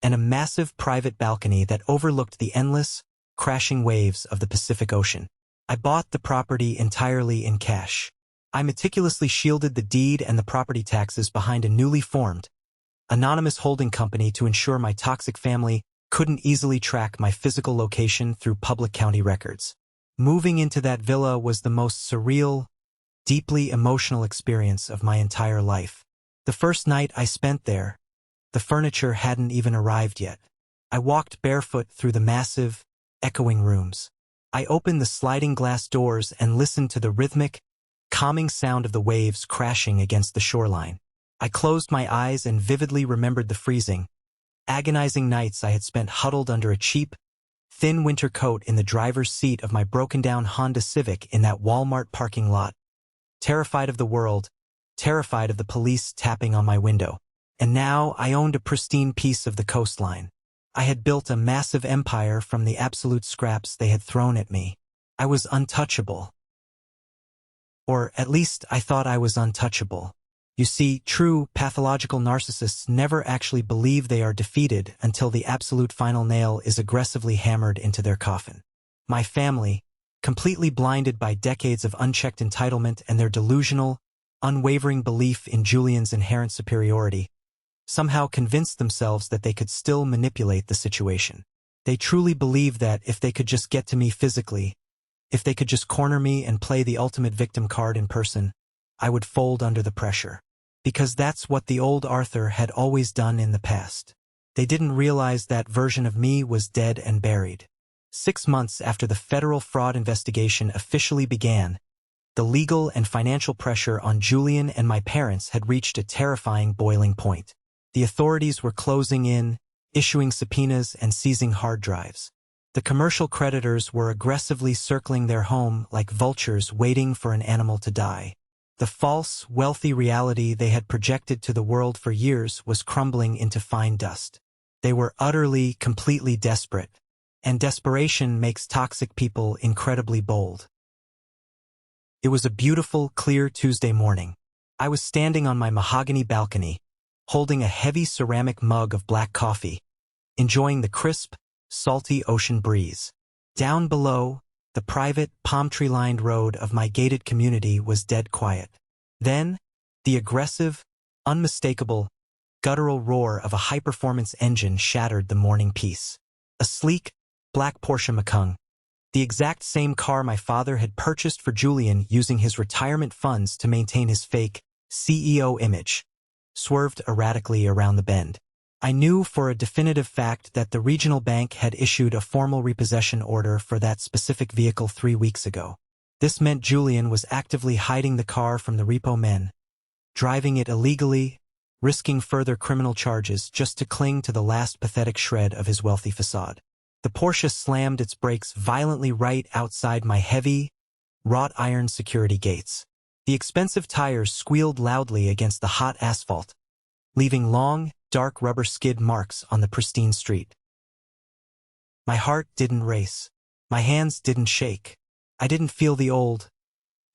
and a massive private balcony that overlooked the endless, crashing waves of the Pacific Ocean. I bought the property entirely in cash. I meticulously shielded the deed and the property taxes behind a newly formed, anonymous holding company to ensure my toxic family couldn't easily track my physical location through public county records. Moving into that villa was the most surreal, deeply emotional experience of my entire life. The first night I spent there, the furniture hadn't even arrived yet. I walked barefoot through the massive, echoing rooms. I opened the sliding glass doors and listened to the rhythmic, calming sound of the waves crashing against the shoreline. I closed my eyes and vividly remembered the freezing, agonizing nights I had spent huddled under a cheap, thin winter coat in the driver's seat of my broken-down Honda Civic in that Walmart parking lot, terrified of the world, terrified of the police tapping on my window. And now I owned a pristine piece of the coastline. I had built a massive empire from the absolute scraps they had thrown at me. I was untouchable. Or at least I thought I was untouchable. You see, true pathological narcissists never actually believe they are defeated until the absolute final nail is aggressively hammered into their coffin. My family, completely blinded by decades of unchecked entitlement and their delusional, unwavering belief in Julian's inherent superiority, somehow convinced themselves that they could still manipulate the situation. They truly believed that if they could just get to me physically, if they could just corner me and play the ultimate victim card in person, I would fold under the pressure. Because that's what the old Arthur had always done in the past. They didn't realize that version of me was dead and buried. 6 months after the federal fraud investigation officially began, the legal and financial pressure on Julian and my parents had reached a terrifying boiling point. The authorities were closing in, issuing subpoenas and seizing hard drives. The commercial creditors were aggressively circling their home like vultures waiting for an animal to die. The false, wealthy reality they had projected to the world for years was crumbling into fine dust. They were utterly, completely desperate, and desperation makes toxic people incredibly bold. It was a beautiful, clear Tuesday morning. I was standing on my mahogany balcony, holding a heavy ceramic mug of black coffee, enjoying the crisp, salty ocean breeze. Down below, the private, palm tree-lined road of my gated community was dead quiet. Then, the aggressive, unmistakable, guttural roar of a high-performance engine shattered the morning peace. A sleek, black Porsche Macan, The exact same car my father had purchased for Julian using his retirement funds to maintain his fake CEO image, swerved erratically around the bend. I knew for a definitive fact that the regional bank had issued a formal repossession order for that specific vehicle 3 weeks ago. This meant Julian was actively hiding the car from the repo men, driving it illegally, risking further criminal charges just to cling to the last pathetic shred of his wealthy facade. The Porsche slammed its brakes violently right outside my heavy, wrought iron security gates. The expensive tires squealed loudly against the hot asphalt, leaving long, dark rubber skid marks on the pristine street. My heart didn't race. My hands didn't shake. I didn't feel the old,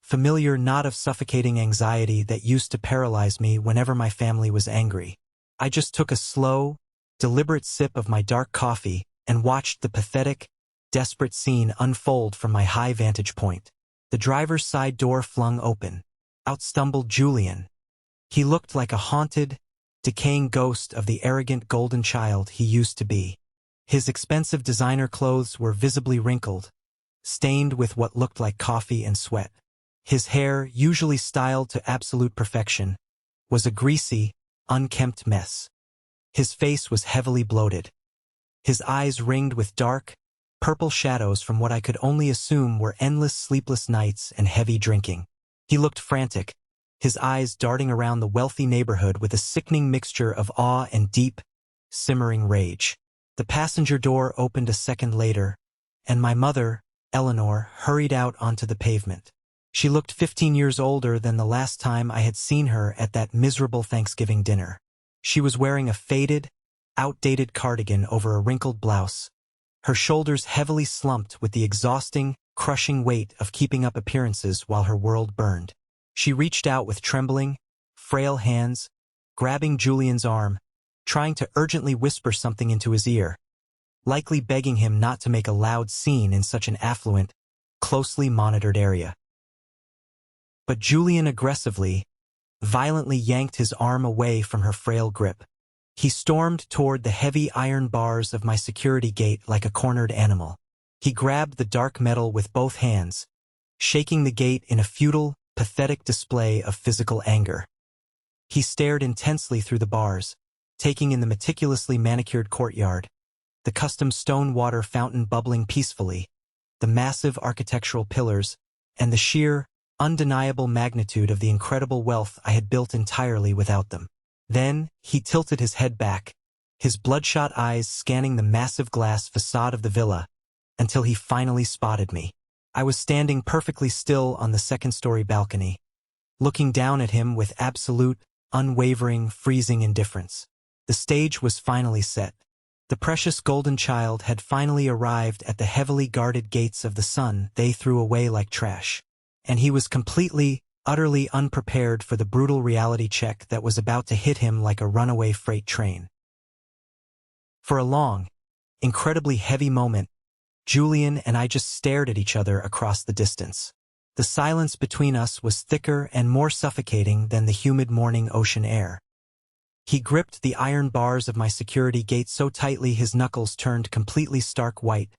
familiar knot of suffocating anxiety that used to paralyze me whenever my family was angry. I just took a slow, deliberate sip of my dark coffee and watched the pathetic, desperate scene unfold from my high vantage point. The driver's side door flung open. Out stumbled Julian. He looked like a haunted, decaying ghost of the arrogant golden child he used to be. His expensive designer clothes were visibly wrinkled, stained with what looked like coffee and sweat. His hair, usually styled to absolute perfection, was a greasy, unkempt mess. His face was heavily bloated. His eyes ringed with dark, purple shadows from what I could only assume were endless sleepless nights and heavy drinking. He looked frantic, his eyes darting around the wealthy neighborhood with a sickening mixture of awe and deep, simmering rage. The passenger door opened a second later, and my mother, Eleanor, hurried out onto the pavement. She looked 15 years older than the last time I had seen her at that miserable Thanksgiving dinner. She was wearing a faded, outdated cardigan over a wrinkled blouse, her shoulders heavily slumped with the exhausting, crushing weight of keeping up appearances while her world burned. She reached out with trembling, frail hands, grabbing Julian's arm, trying to urgently whisper something into his ear, likely begging him not to make a loud scene in such an affluent, closely monitored area. But Julian aggressively, violently yanked his arm away from her frail grip. He stormed toward the heavy iron bars of my security gate like a cornered animal. He grabbed the dark metal with both hands, shaking the gate in a futile, pathetic display of physical anger. He stared intensely through the bars, taking in the meticulously manicured courtyard, the custom stone water fountain bubbling peacefully, the massive architectural pillars, and the sheer, undeniable magnitude of the incredible wealth I had built entirely without them. Then, he tilted his head back, his bloodshot eyes scanning the massive glass facade of the villa, until he finally spotted me. I was standing perfectly still on the second-story balcony, looking down at him with absolute, unwavering, freezing indifference. The stage was finally set. The precious golden child had finally arrived at the heavily guarded gates of the sun they threw away like trash. And he was completely, utterly unprepared for the brutal reality check that was about to hit him like a runaway freight train. For a long, incredibly heavy moment, Julian and I just stared at each other across the distance. The silence between us was thicker and more suffocating than the humid morning ocean air. He gripped the iron bars of my security gate so tightly his knuckles turned completely stark white,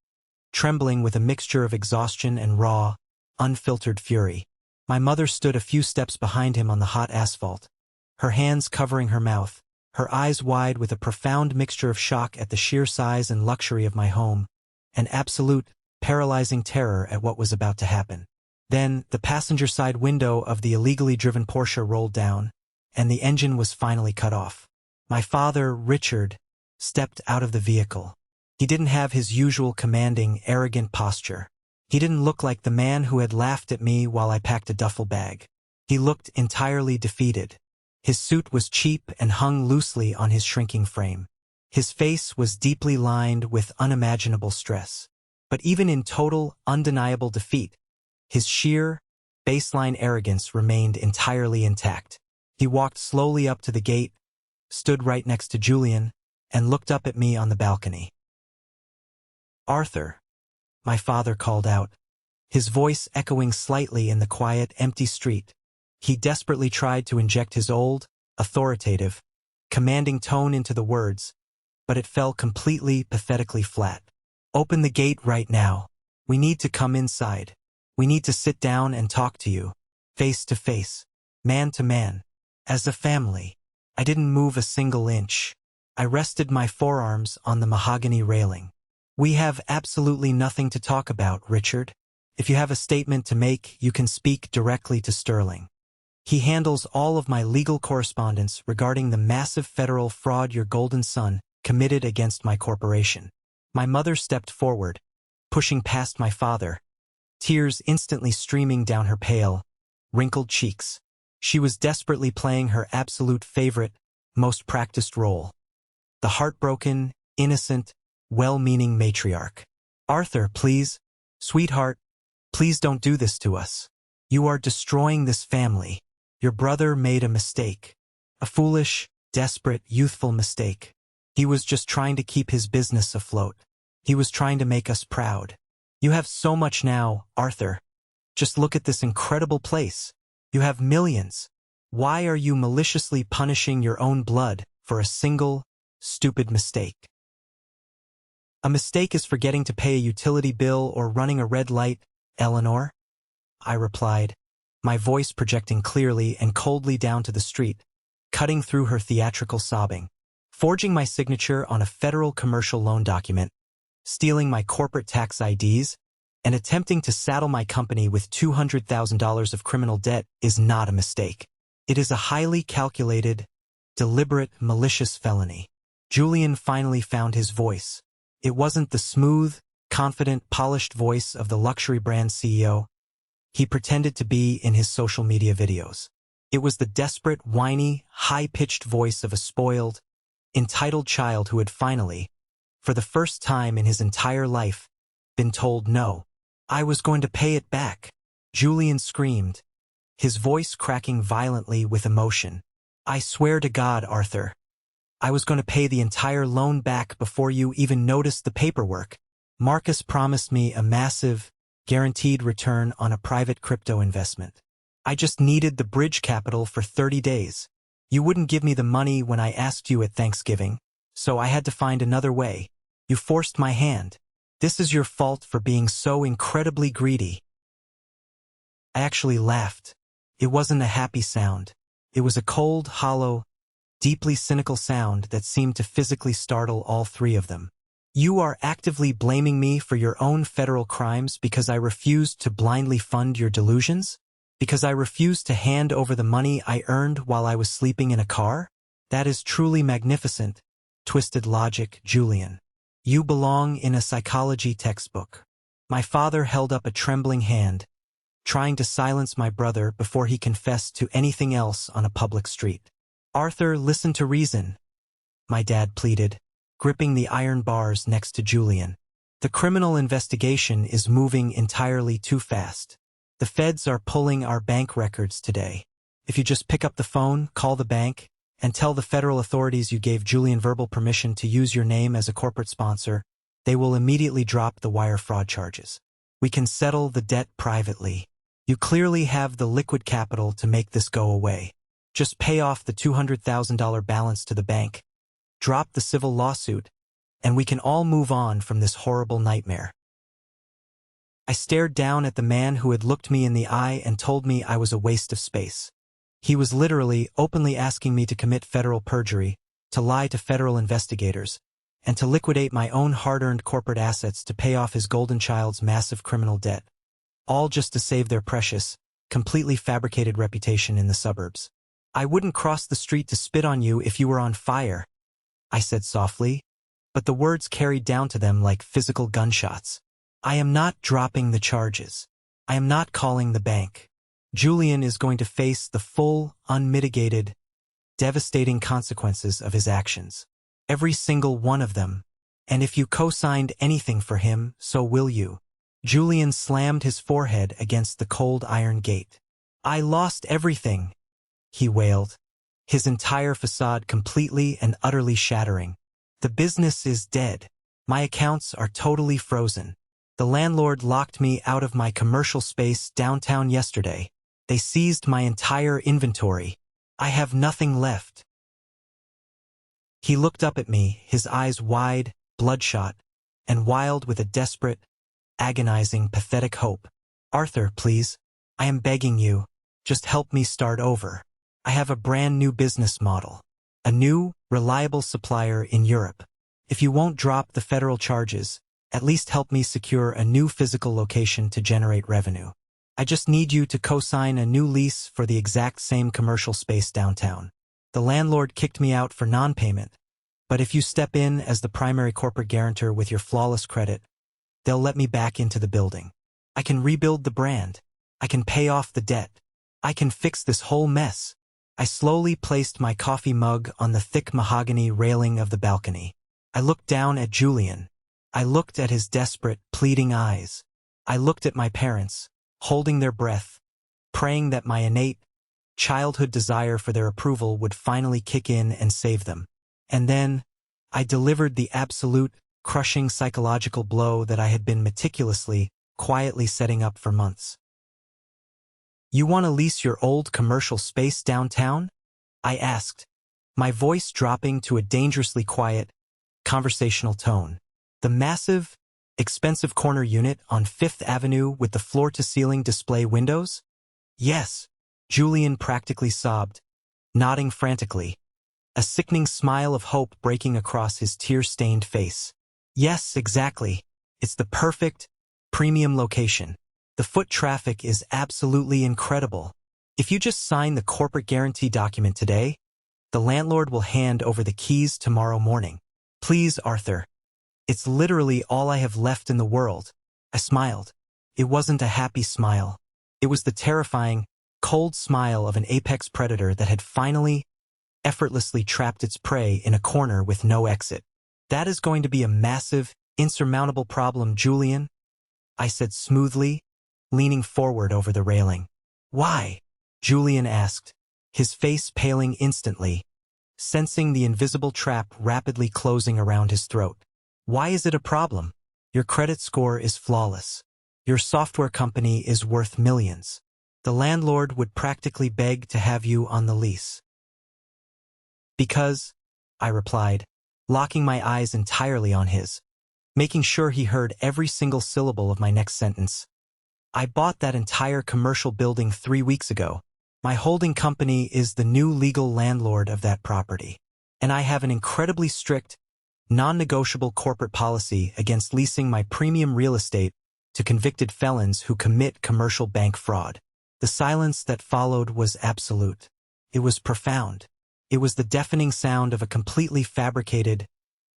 trembling with a mixture of exhaustion and raw, unfiltered fury. My mother stood a few steps behind him on the hot asphalt, her hands covering her mouth, her eyes wide with a profound mixture of shock at the sheer size and luxury of my home, and absolute, paralyzing terror at what was about to happen. Then, the passenger side window of the illegally driven Porsche rolled down, and the engine was finally cut off. My father, Richard, stepped out of the vehicle. He didn't have his usual commanding, arrogant posture. He didn't look like the man who had laughed at me while I packed a duffel bag. He looked entirely defeated. His suit was cheap and hung loosely on his shrinking frame. His face was deeply lined with unimaginable stress. But even in total, undeniable defeat, his sheer, baseline arrogance remained entirely intact. He walked slowly up to the gate, stood right next to Julian, and looked up at me on the balcony. "Arthur," my father called out, his voice echoing slightly in the quiet, empty street. He desperately tried to inject his old, authoritative, commanding tone into the words, but it fell completely, pathetically flat. "Open the gate right now. We need to come inside. We need to sit down and talk to you. Face to face. Man to man. As a family. I didn't move a single inch. I rested my forearms on the mahogany railing. We have absolutely nothing to talk about, Richard. If you have a statement to make, you can speak directly to Sterling. He handles all of my legal correspondence regarding the massive federal fraud your golden son committed against my corporation. My mother stepped forward, pushing past my father, tears instantly streaming down her pale, wrinkled cheeks. She was desperately playing her absolute favorite, most practiced role. The heartbroken, innocent, well-meaning matriarch. Arthur, please, sweetheart, please don't do this to us. You are destroying this family. Your brother made a mistake. A foolish, desperate, youthful mistake. He was just trying to keep his business afloat. He was trying to make us proud. You have so much now, Arthur. Just look at this incredible place. You have millions. Why are you maliciously punishing your own blood for a single, stupid mistake? A mistake is forgetting to pay a utility bill or running a red light, Eleanor, I replied, my voice projecting clearly and coldly down to the street, cutting through her theatrical sobbing. Forging my signature on a federal commercial loan document, stealing my corporate tax IDs, and attempting to saddle my company with $200,000 of criminal debt is not a mistake. It is a highly calculated, deliberate, malicious felony. Julian finally found his voice. It wasn't the smooth, confident, polished voice of the luxury brand CEO he pretended to be in his social media videos. It was the desperate, whiny, high-pitched voice of a spoiled, entitled child who had finally, for the first time in his entire life, been told no. I was going to pay it back, Julian screamed, his voice cracking violently with emotion. I swear to God, Arthur. I was going to pay the entire loan back before you even noticed the paperwork. Marcus promised me a massive, guaranteed return on a private crypto investment. I just needed the bridge capital for 30 days. You wouldn't give me the money when I asked you at Thanksgiving, so I had to find another way. You forced my hand. This is your fault for being so incredibly greedy. I actually laughed. It wasn't a happy sound. It was a cold, hollow, deeply cynical sound that seemed to physically startle all three of them. You are actively blaming me for your own federal crimes because I refused to blindly fund your delusions? Because I refused to hand over the money I earned while I was sleeping in a car? That is truly magnificent, twisted logic, Julian. You belong in a psychology textbook. My father held up a trembling hand, trying to silence my brother before he confessed to anything else on a public street. Arthur, listen to reason, my dad pleaded, gripping the iron bars next to Julian. The criminal investigation is moving entirely too fast. The feds are pulling our bank records today. If you just pick up the phone, call the bank, and tell the federal authorities you gave Julian verbal permission to use your name as a corporate sponsor, they will immediately drop the wire fraud charges. We can settle the debt privately. You clearly have the liquid capital to make this go away. Just pay off the $200,000 balance to the bank, drop the civil lawsuit, and we can all move on from this horrible nightmare. I stared down at the man who had looked me in the eye and told me I was a waste of space. He was literally openly asking me to commit federal perjury, to lie to federal investigators, and to liquidate my own hard-earned corporate assets to pay off his golden child's massive criminal debt. All just to save their precious, completely fabricated reputation in the suburbs. I wouldn't cross the street to spit on you if you were on fire, I said softly, but the words carried down to them like physical gunshots. I am not dropping the charges. I am not calling the bank. Julian is going to face the full, unmitigated, devastating consequences of his actions. Every single one of them. And if you co-signed anything for him, so will you. Julian slammed his forehead against the cold iron gate. I lost everything, he wailed, his entire facade completely and utterly shattering. The business is dead. My accounts are totally frozen. The landlord locked me out of my commercial space downtown yesterday. They seized my entire inventory. I have nothing left. He looked up at me, his eyes wide, bloodshot, and wild with a desperate, agonizing, pathetic hope. Arthur, please. I am begging you. Just help me start over. I have a brand new business model. A new, reliable supplier in Europe. If you won't drop the federal charges, at least help me secure a new physical location to generate revenue. I just need you to co-sign a new lease for the exact same commercial space downtown. The landlord kicked me out for non-payment, but if you step in as the primary corporate guarantor with your flawless credit, they'll let me back into the building. I can rebuild the brand. I can pay off the debt. I can fix this whole mess. I slowly placed my coffee mug on the thick mahogany railing of the balcony. I looked down at Julian. I looked at his desperate, pleading eyes. I looked at my parents, holding their breath, praying that my innate, childhood desire for their approval would finally kick in and save them. And then, I delivered the absolute, crushing psychological blow that I had been meticulously, quietly setting up for months. You want to lease your old commercial space downtown? I asked, my voice dropping to a dangerously quiet, conversational tone. The massive, expensive corner unit on Fifth Avenue with the floor-to-ceiling display windows? Yes, Julian practically sobbed, nodding frantically, a sickening smile of hope breaking across his tear-stained face. Yes, exactly. It's the perfect, premium location. The foot traffic is absolutely incredible. If you just sign the corporate guarantee document today, the landlord will hand over the keys tomorrow morning. Please, Arthur. It's literally all I have left in the world. I smiled. It wasn't a happy smile. It was the terrifying, cold smile of an apex predator that had finally, effortlessly trapped its prey in a corner with no exit. That is going to be a massive, insurmountable problem, Julian, I said smoothly, leaning forward over the railing. Why? Julian asked, his face paling instantly, sensing the invisible trap rapidly closing around his throat. Why is it a problem? Your credit score is flawless. Your software company is worth millions. The landlord would practically beg to have you on the lease. Because, I replied, locking my eyes entirely on his, making sure he heard every single syllable of my next sentence. I bought that entire commercial building 3 weeks ago. My holding company is the new legal landlord of that property. And I have an incredibly strict, non-negotiable corporate policy against leasing my premium real estate to convicted felons who commit commercial bank fraud. The silence that followed was absolute. It was profound. It was the deafening sound of a completely fabricated,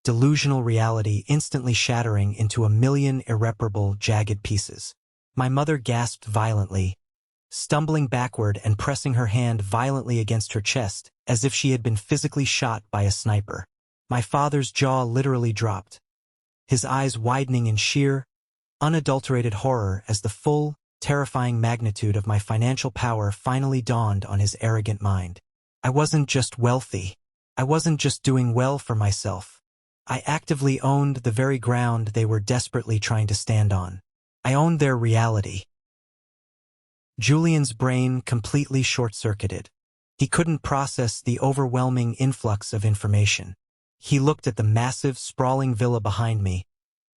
delusional reality instantly shattering into a million irreparable, jagged pieces. My mother gasped violently, stumbling backward and pressing her hand violently against her chest as if she had been physically shot by a sniper. My father's jaw literally dropped, his eyes widening in sheer, unadulterated horror as the full, terrifying magnitude of my financial power finally dawned on his arrogant mind. I wasn't just wealthy. I wasn't just doing well for myself. I actively owned the very ground they were desperately trying to stand on. I owned their reality. Julian's brain completely short-circuited. He couldn't process the overwhelming influx of information. He looked at the massive, sprawling villa behind me.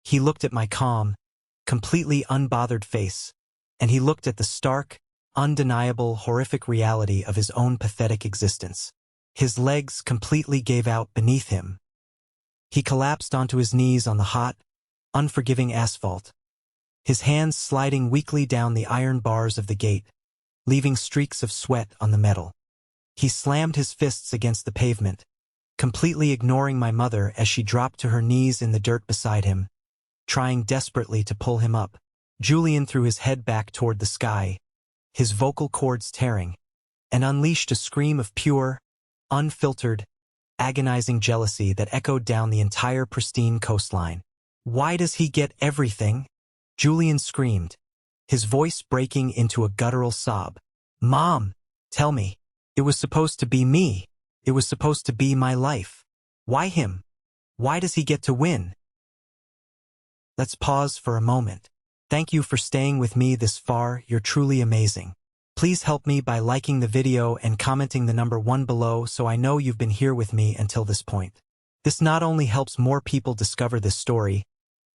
He looked at my calm, completely unbothered face. And he looked at the stark, undeniable, horrific reality of his own pathetic existence. His legs completely gave out beneath him. He collapsed onto his knees on the hot, unforgiving asphalt, his hands sliding weakly down the iron bars of the gate, leaving streaks of sweat on the metal. He slammed his fists against the pavement, completely ignoring my mother as she dropped to her knees in the dirt beside him, trying desperately to pull him up. Julian threw his head back toward the sky, his vocal cords tearing, and unleashed a scream of pure, unfiltered, agonizing jealousy that echoed down the entire pristine coastline. Why does he get everything? Julian screamed, his voice breaking into a guttural sob. Mom, tell me. It was supposed to be me. It was supposed to be my life. Why him? Why does he get to win? Let's pause for a moment. Thank you for staying with me this far. You're truly amazing. Please help me by liking the video and commenting the number 1 below so I know you've been here with me until this point. This not only helps more people discover this story,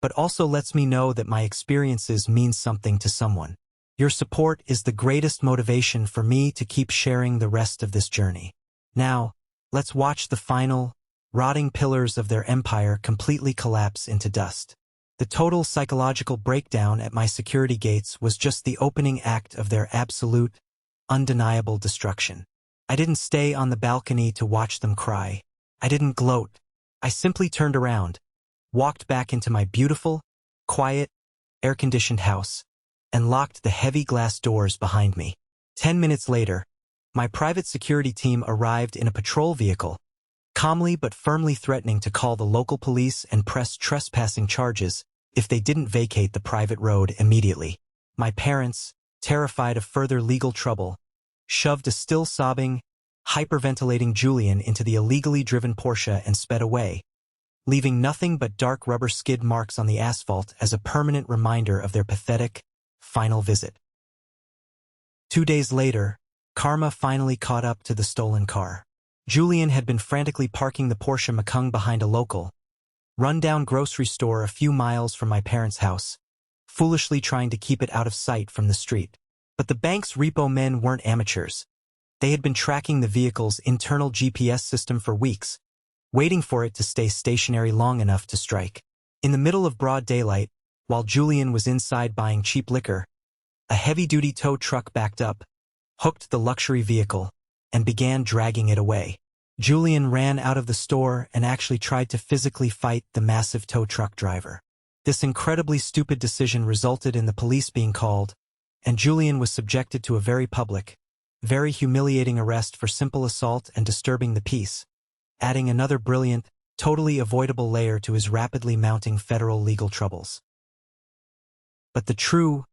but also lets me know that my experiences mean something to someone. Your support is the greatest motivation for me to keep sharing the rest of this journey. Now, let's watch the final, rotting pillars of their empire completely collapse into dust. The total psychological breakdown at my security gates was just the opening act of their absolute, undeniable destruction. I didn't stay on the balcony to watch them cry. I didn't gloat. I simply turned around, walked back into my beautiful, quiet, air-conditioned house, and locked the heavy glass doors behind me. 10 minutes later, my private security team arrived in a patrol vehicle, calmly but firmly threatening to call the local police and press trespassing charges if they didn't vacate the private road immediately. My parents, terrified of further legal trouble, shoved a still sobbing, hyperventilating Julian into the illegally driven Porsche and sped away, leaving nothing but dark rubber skid marks on the asphalt as a permanent reminder of their pathetic, final visit. 2 days later, karma finally caught up to the stolen car. Julian had been frantically parking the Porsche Macan behind a local, run-down grocery store a few miles from my parents' house, foolishly trying to keep it out of sight from the street. But the bank's repo men weren't amateurs. They had been tracking the vehicle's internal GPS system for weeks, waiting for it to stay stationary long enough to strike. In the middle of broad daylight, while Julian was inside buying cheap liquor, a heavy-duty tow truck backed up, hooked the luxury vehicle, and began dragging it away. Julian ran out of the store and actually tried to physically fight the massive tow truck driver. This incredibly stupid decision resulted in the police being called, and Julian was subjected to a very public, very humiliating arrest for simple assault and disturbing the peace, adding another brilliant, totally avoidable layer to his rapidly mounting federal legal troubles. But the true,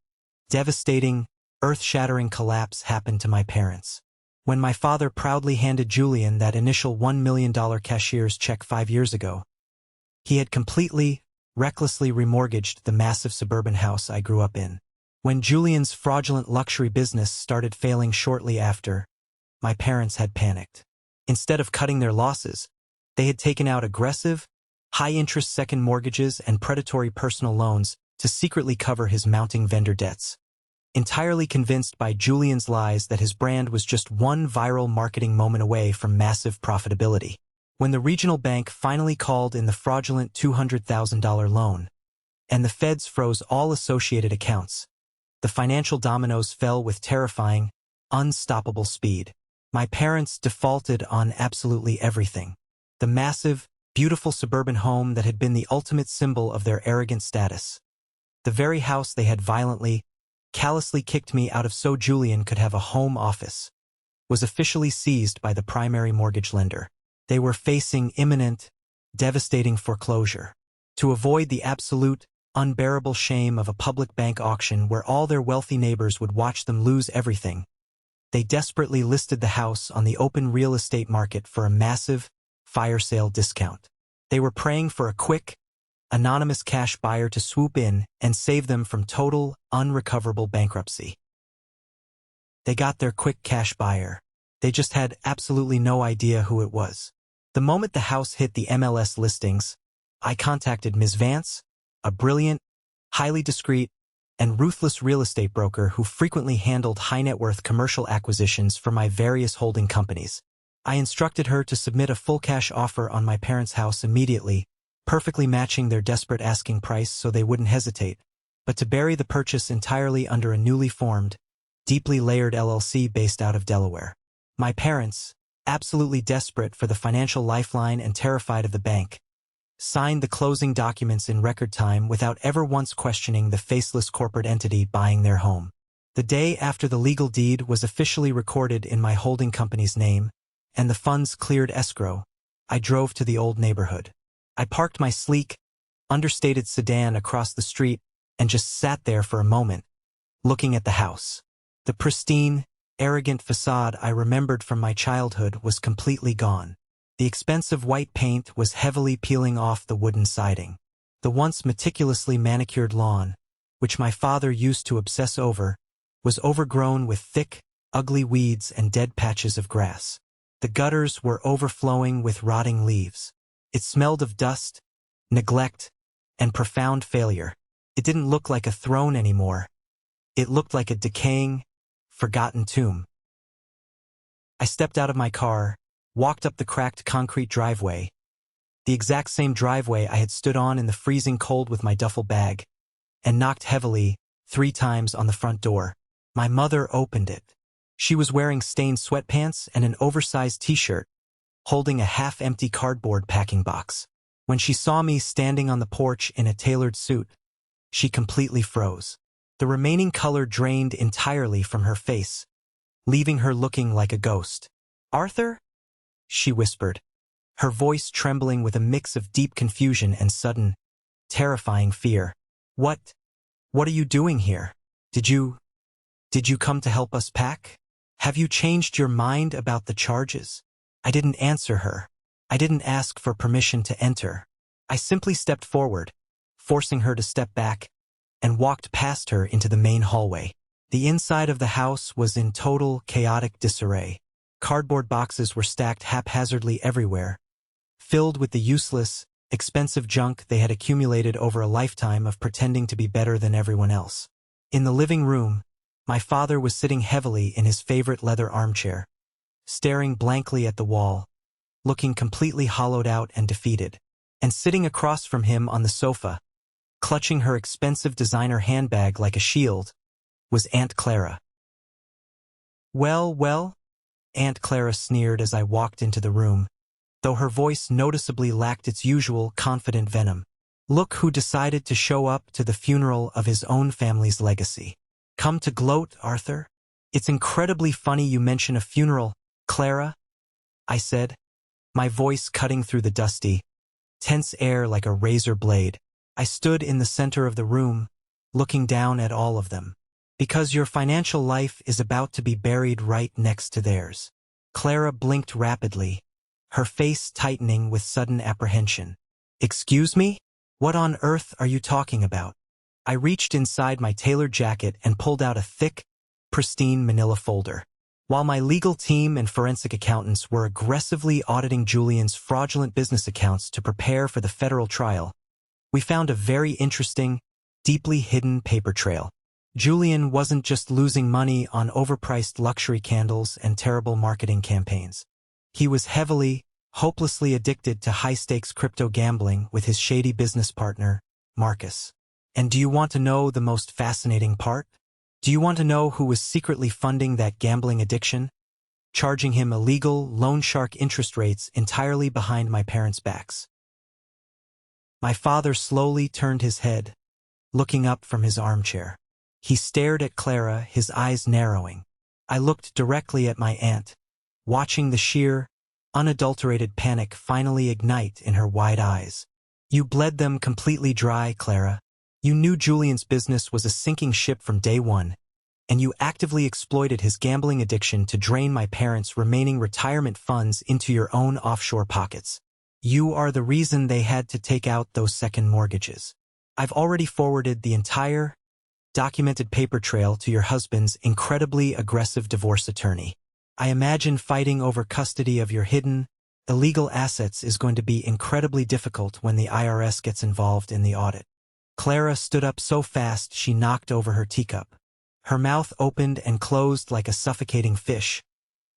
devastating, earth-shattering collapse happened to my parents. When my father proudly handed Julian that initial $1 million cashier's check 5 years ago, he had completely, recklessly remortgaged the massive suburban house I grew up in. When Julian's fraudulent luxury business started failing shortly after, my parents had panicked. Instead of cutting their losses, they had taken out aggressive, high-interest second mortgages and predatory personal loans to secretly cover his mounting vendor debts. Entirely convinced by Julian's lies that his brand was just one viral marketing moment away from massive profitability. When the regional bank finally called in the fraudulent $200,000 loan, and the feds froze all associated accounts, the financial dominoes fell with terrifying, unstoppable speed. My parents defaulted on absolutely everything. The massive, beautiful suburban home that had been the ultimate symbol of their arrogant status. The very house they had violently, callously kicked me out of so Julian could have a home office, was officially seized by the primary mortgage lender. They were facing imminent, devastating foreclosure. To avoid the absolute, unbearable shame of a public bank auction where all their wealthy neighbors would watch them lose everything, they desperately listed the house on the open real estate market for a massive, fire sale discount. They were praying for a quick, anonymous cash buyer to swoop in and save them from total, unrecoverable bankruptcy. They got their quick cash buyer. They just had absolutely no idea who it was. The moment the house hit the MLS listings, I contacted Ms. Vance, a brilliant, highly discreet, and ruthless real estate broker who frequently handled high-net-worth commercial acquisitions for my various holding companies. I instructed her to submit a full cash offer on my parents' house immediately, perfectly matching their desperate asking price so they wouldn't hesitate, but to bury the purchase entirely under a newly formed, deeply layered LLC based out of Delaware. My parents, absolutely desperate for the financial lifeline and terrified of the bank, signed the closing documents in record time without ever once questioning the faceless corporate entity buying their home. The day after the legal deed was officially recorded in my holding company's name, and the funds cleared escrow, I drove to the old neighborhood. I parked my sleek, understated sedan across the street and just sat there for a moment, looking at the house. The pristine, arrogant facade I remembered from my childhood was completely gone. The expensive white paint was heavily peeling off the wooden siding. The once meticulously manicured lawn, which my father used to obsess over, was overgrown with thick, ugly weeds and dead patches of grass. The gutters were overflowing with rotting leaves. It smelled of dust, neglect, and profound failure. It didn't look like a throne anymore. It looked like a decaying, forgotten tomb. I stepped out of my car, walked up the cracked concrete driveway, the exact same driveway I had stood on in the freezing cold with my duffel bag, and knocked heavily 3 times on the front door. My mother opened it. She was wearing stained sweatpants and an oversized t-shirt, holding a half-empty cardboard packing box. When she saw me standing on the porch in a tailored suit, she completely froze. The remaining color drained entirely from her face, leaving her looking like a ghost. "Arthur?" she whispered, her voice trembling with a mix of deep confusion and sudden, terrifying fear. What are you doing here? Did you come to help us pack? Have you changed your mind about the charges?" I didn't answer her. I didn't ask for permission to enter. I simply stepped forward, forcing her to step back, and walked past her into the main hallway. The inside of the house was in total chaotic disarray. Cardboard boxes were stacked haphazardly everywhere, filled with the useless, expensive junk they had accumulated over a lifetime of pretending to be better than everyone else. In the living room, my father was sitting heavily in his favorite leather armchair, staring blankly at the wall, looking completely hollowed out and defeated. And sitting across from him on the sofa, clutching her expensive designer handbag like a shield, was Aunt Clara. Well, Aunt Clara sneered as I walked into the room, though her voice noticeably lacked its usual confident venom. "Look who decided to show up to the funeral of his own family's legacy. Come to gloat, Arthur? It's incredibly funny you mention a funeral, Clara," I said, my voice cutting through the dusty, tense air like a razor blade. I stood in the center of the room, looking down at all of them. "Because your financial life is about to be buried right next to theirs." Clara blinked rapidly, her face tightening with sudden apprehension. "Excuse me? What on earth are you talking about?" I reached inside my tailored jacket and pulled out a thick, pristine manila folder. While my legal team and forensic accountants were aggressively auditing Julian's fraudulent business accounts to prepare for the federal trial, we found a very interesting, deeply hidden paper trail. Julian wasn't just losing money on overpriced luxury candles and terrible marketing campaigns. He was heavily, hopelessly addicted to high-stakes crypto gambling with his shady business partner, Marcus. And do you want to know the most fascinating part? Do you want to know who was secretly funding that gambling addiction? Charging him illegal, loan shark interest rates entirely behind my parents' backs. My father slowly turned his head, looking up from his armchair. He stared at Clara, his eyes narrowing. I looked directly at my aunt, watching the sheer, unadulterated panic finally ignite in her wide eyes. "You bled them completely dry, Clara. You knew Julian's business was a sinking ship from day one, and you actively exploited his gambling addiction to drain my parents' remaining retirement funds into your own offshore pockets. You are the reason they had to take out those second mortgages. I've already forwarded the entire, documented paper trail to your husband's incredibly aggressive divorce attorney. I imagine fighting over custody of your hidden, illegal assets is going to be incredibly difficult when the IRS gets involved in the audit." Clara stood up so fast she knocked over her teacup. Her mouth opened and closed like a suffocating fish,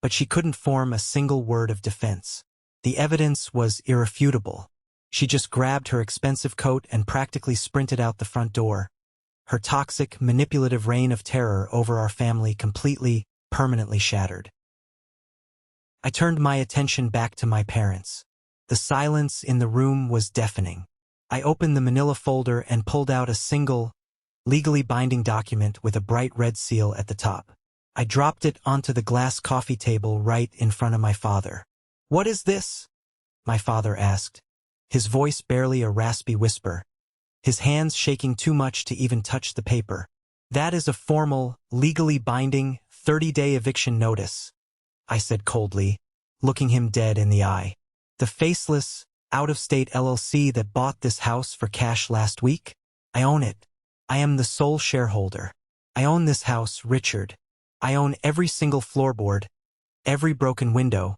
but she couldn't form a single word of defense. The evidence was irrefutable. She just grabbed her expensive coat and practically sprinted out the front door, her toxic, manipulative reign of terror over our family completely, permanently shattered. I turned my attention back to my parents. The silence in the room was deafening. I opened the manila folder and pulled out a single, legally binding document with a bright red seal at the top. I dropped it onto the glass coffee table right in front of my father. "What is this?" my father asked, his voice barely a raspy whisper, his hands shaking too much to even touch the paper. "That is a formal, legally binding, 30-day eviction notice," I said coldly, looking him dead in the eye. "The faceless, out-of-state LLC that bought this house for cash last week? I own it. I am the sole shareholder. I own this house, Richard. I own every single floorboard, every broken window,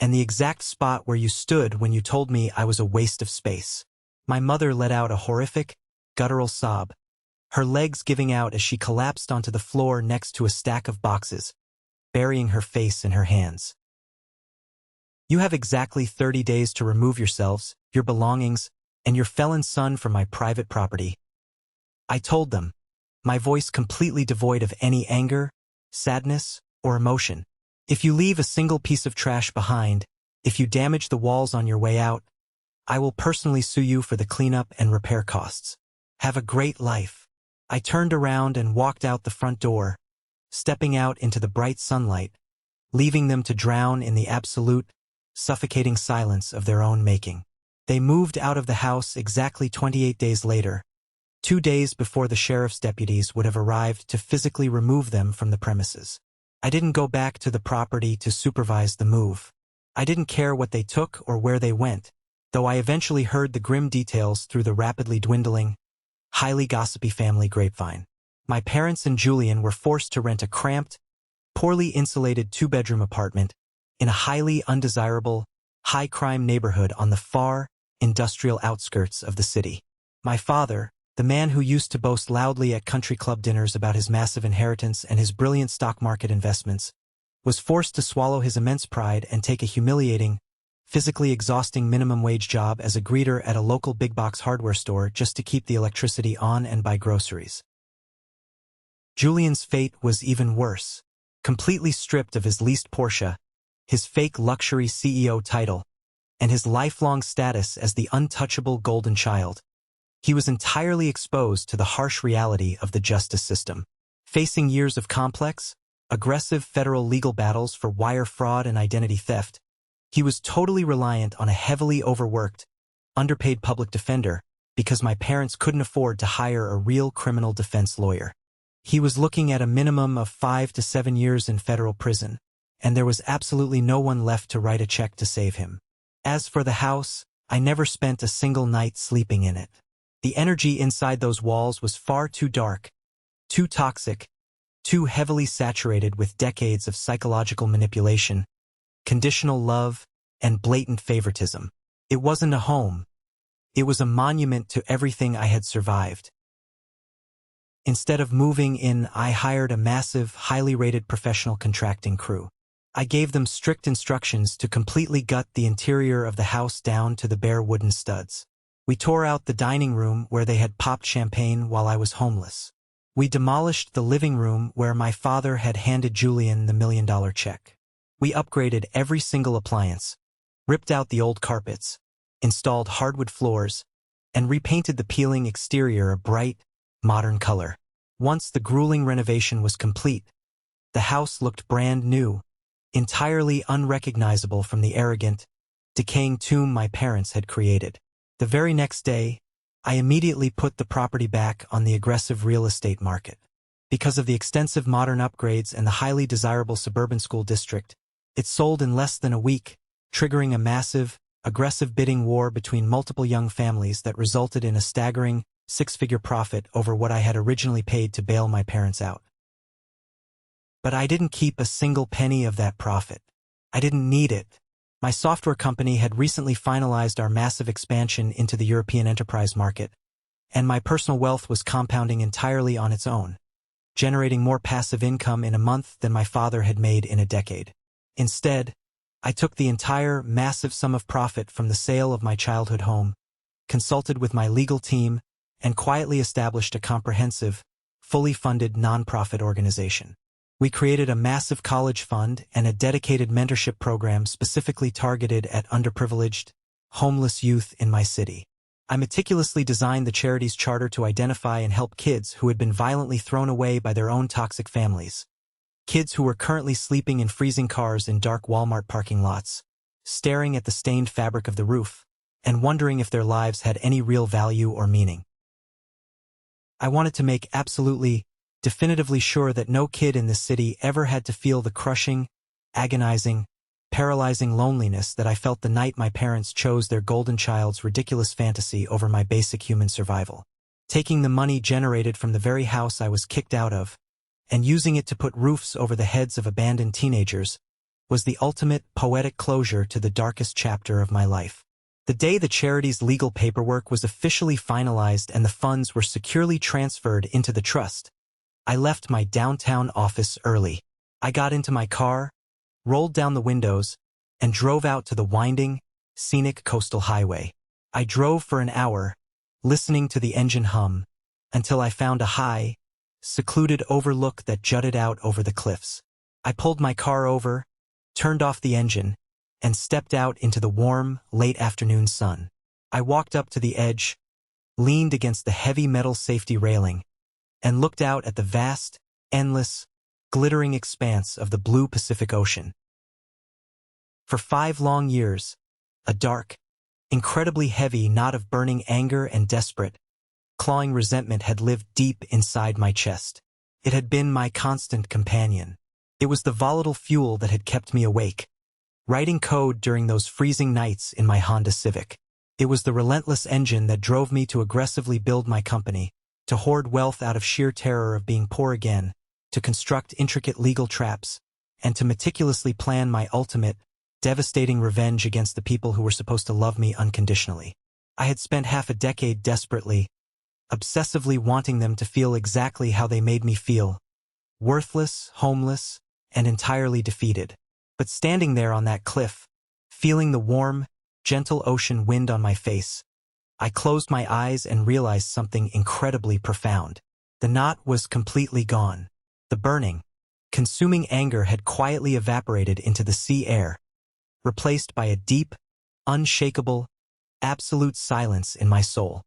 and the exact spot where you stood when you told me I was a waste of space. My mother let out a horrific, guttural sob, her legs giving out as she collapsed onto the floor next to a stack of boxes, burying her face in her hands. "You have exactly 30 days to remove yourselves, your belongings, and your felon son from my private property," I told them, my voice completely devoid of any anger, sadness, or emotion. "If you leave a single piece of trash behind, if you damage the walls on your way out, I will personally sue you for the cleanup and repair costs. Have a great life." I turned around and walked out the front door, stepping out into the bright sunlight, leaving them to drown in the absolute, suffocating silence of their own making. They moved out of the house exactly 28 days later, 2 days before the sheriff's deputies would have arrived to physically remove them from the premises. I didn't go back to the property to supervise the move. I didn't care what they took or where they went, though I eventually heard the grim details through the rapidly dwindling, highly gossipy family grapevine. My parents and Julian were forced to rent a cramped, poorly insulated 2-bedroom apartment in a highly undesirable, high-crime neighborhood on the far, industrial outskirts of the city. My father, the man who used to boast loudly at country club dinners about his massive inheritance and his brilliant stock market investments, was forced to swallow his immense pride and take a humiliating, physically exhausting minimum wage job as a greeter at a local big-box hardware store just to keep the electricity on and buy groceries. Julian's fate was even worse. Completely stripped of his leased Porsche, his fake luxury CEO title, and his lifelong status as the untouchable golden child, he was entirely exposed to the harsh reality of the justice system. Facing years of complex, aggressive federal legal battles for wire fraud and identity theft, he was totally reliant on a heavily overworked, underpaid public defender because my parents couldn't afford to hire a real criminal defense lawyer. He was looking at a minimum of 5 to 7 years in federal prison, and there was absolutely no one left to write a check to save him. As for the house, I never spent a single night sleeping in it. The energy inside those walls was far too dark, too toxic, too heavily saturated with decades of psychological manipulation, conditional love, and blatant favoritism. It wasn't a home. It was a monument to everything I had survived. Instead of moving in, I hired a massive, highly rated professional contracting crew. I gave them strict instructions to completely gut the interior of the house down to the bare wooden studs. We tore out the dining room where they had popped champagne while I was homeless. We demolished the living room where my father had handed Julian the $1 million check. We upgraded every single appliance, ripped out the old carpets, installed hardwood floors, and repainted the peeling exterior a bright, modern color. Once the grueling renovation was complete, the house looked brand new, entirely unrecognizable from the arrogant, decaying tomb my parents had created. The very next day, I immediately put the property back on the aggressive real estate market. Because of the extensive modern upgrades and the highly desirable suburban school district, it sold in less than a week, triggering a massive, aggressive bidding war between multiple young families that resulted in a staggering, 6-figure profit over what I had originally paid to bail my parents out. But I didn't keep a single penny of that profit. I didn't need it. My software company had recently finalized our massive expansion into the European enterprise market, and my personal wealth was compounding entirely on its own, generating more passive income in a month than my father had made in a decade. Instead, I took the entire massive sum of profit from the sale of my childhood home, consulted with my legal team, and quietly established a comprehensive, fully funded nonprofit organization. We created a massive college fund and a dedicated mentorship program specifically targeted at underprivileged, homeless youth in my city. I meticulously designed the charity's charter to identify and help kids who had been violently thrown away by their own toxic families. Kids who were currently sleeping in freezing cars in dark Walmart parking lots, staring at the stained fabric of the roof, and wondering if their lives had any real value or meaning. I wanted to make absolutely, definitively sure that no kid in this city ever had to feel the crushing, agonizing, paralyzing loneliness that I felt the night my parents chose their golden child's ridiculous fantasy over my basic human survival. Taking the money generated from the very house I was kicked out of, and using it to put roofs over the heads of abandoned teenagers, was the ultimate poetic closure to the darkest chapter of my life. The day the charity's legal paperwork was officially finalized and the funds were securely transferred into the trust, I left my downtown office early. I got into my car, rolled down the windows, and drove out to the winding, scenic coastal highway. I drove for an hour, listening to the engine hum, until I found a high, secluded overlook that jutted out over the cliffs. I pulled my car over, turned off the engine, and stepped out into the warm, late afternoon sun. I walked up to the edge, leaned against the heavy metal safety railing, and looked out at the vast, endless, glittering expanse of the blue Pacific Ocean. For 5 long years, a dark, incredibly heavy knot of burning anger and desperate, clawing resentment had lived deep inside my chest. It had been my constant companion. It was the volatile fuel that had kept me awake, writing code during those freezing nights in my Honda Civic. It was the relentless engine that drove me to aggressively build my company, to hoard wealth out of sheer terror of being poor again, to construct intricate legal traps, and to meticulously plan my ultimate, devastating revenge against the people who were supposed to love me unconditionally. I had spent half a decade desperately, obsessively wanting them to feel exactly how they made me feel, worthless, homeless, and entirely defeated. But standing there on that cliff, feeling the warm, gentle ocean wind on my face, I closed my eyes and realized something incredibly profound. The knot was completely gone. The burning, consuming anger had quietly evaporated into the sea air, replaced by a deep, unshakable, absolute silence in my soul.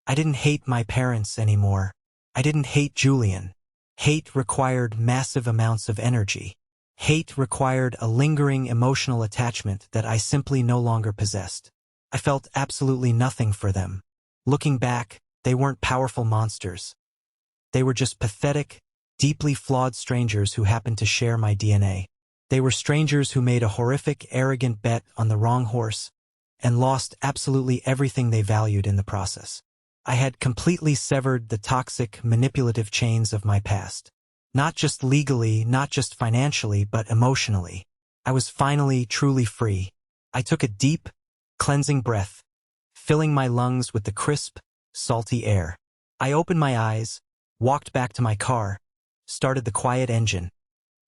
I didn't hate my parents anymore. I didn't hate Julian. Hate required massive amounts of energy. Hate required a lingering emotional attachment that I simply no longer possessed. I felt absolutely nothing for them. Looking back, they weren't powerful monsters. They were just pathetic, deeply flawed strangers who happened to share my DNA. They were strangers who made a horrific, arrogant bet on the wrong horse and lost absolutely everything they valued in the process. I had completely severed the toxic, manipulative chains of my past. Not just legally, not just financially, but emotionally. I was finally truly free. I took a deep, cleansing breath, filling my lungs with the crisp, salty air. I opened my eyes, walked back to my car, started the quiet engine,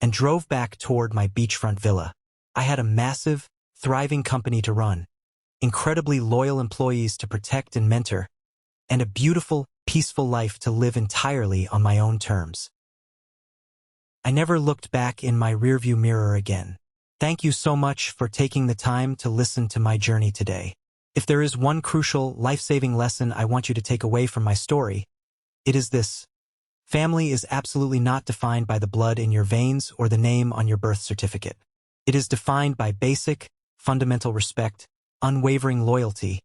and drove back toward my beachfront villa. I had a massive, thriving company to run, incredibly loyal employees to protect and mentor, and a beautiful, peaceful life to live entirely on my own terms. I never looked back in my rearview mirror again. Thank you so much for taking the time to listen to my journey today. If there is one crucial, life-saving lesson I want you to take away from my story, it is this. Family is absolutely not defined by the blood in your veins or the name on your birth certificate. It is defined by basic, fundamental respect, unwavering loyalty,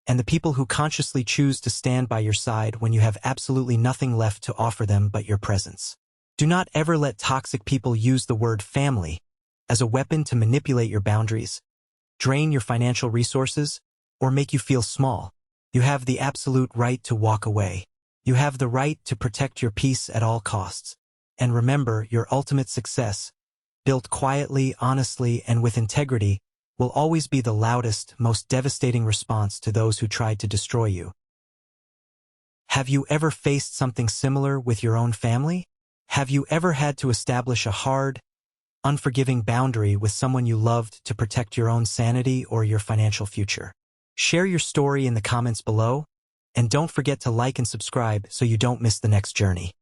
and the people who consciously choose to stand by your side when you have absolutely nothing left to offer them but your presence. Do not ever let toxic people use the word family as a weapon to manipulate your boundaries, drain your financial resources, or make you feel small. You have the absolute right to walk away. You have the right to protect your peace at all costs. And remember, your ultimate success, built quietly, honestly, and with integrity, will always be the loudest, most devastating response to those who tried to destroy you. Have you ever faced something similar with your own family? Have you ever had to establish a hard, unforgiving boundary with someone you loved to protect your own sanity or your financial future? Share your story in the comments below, and don't forget to like and subscribe so you don't miss the next journey.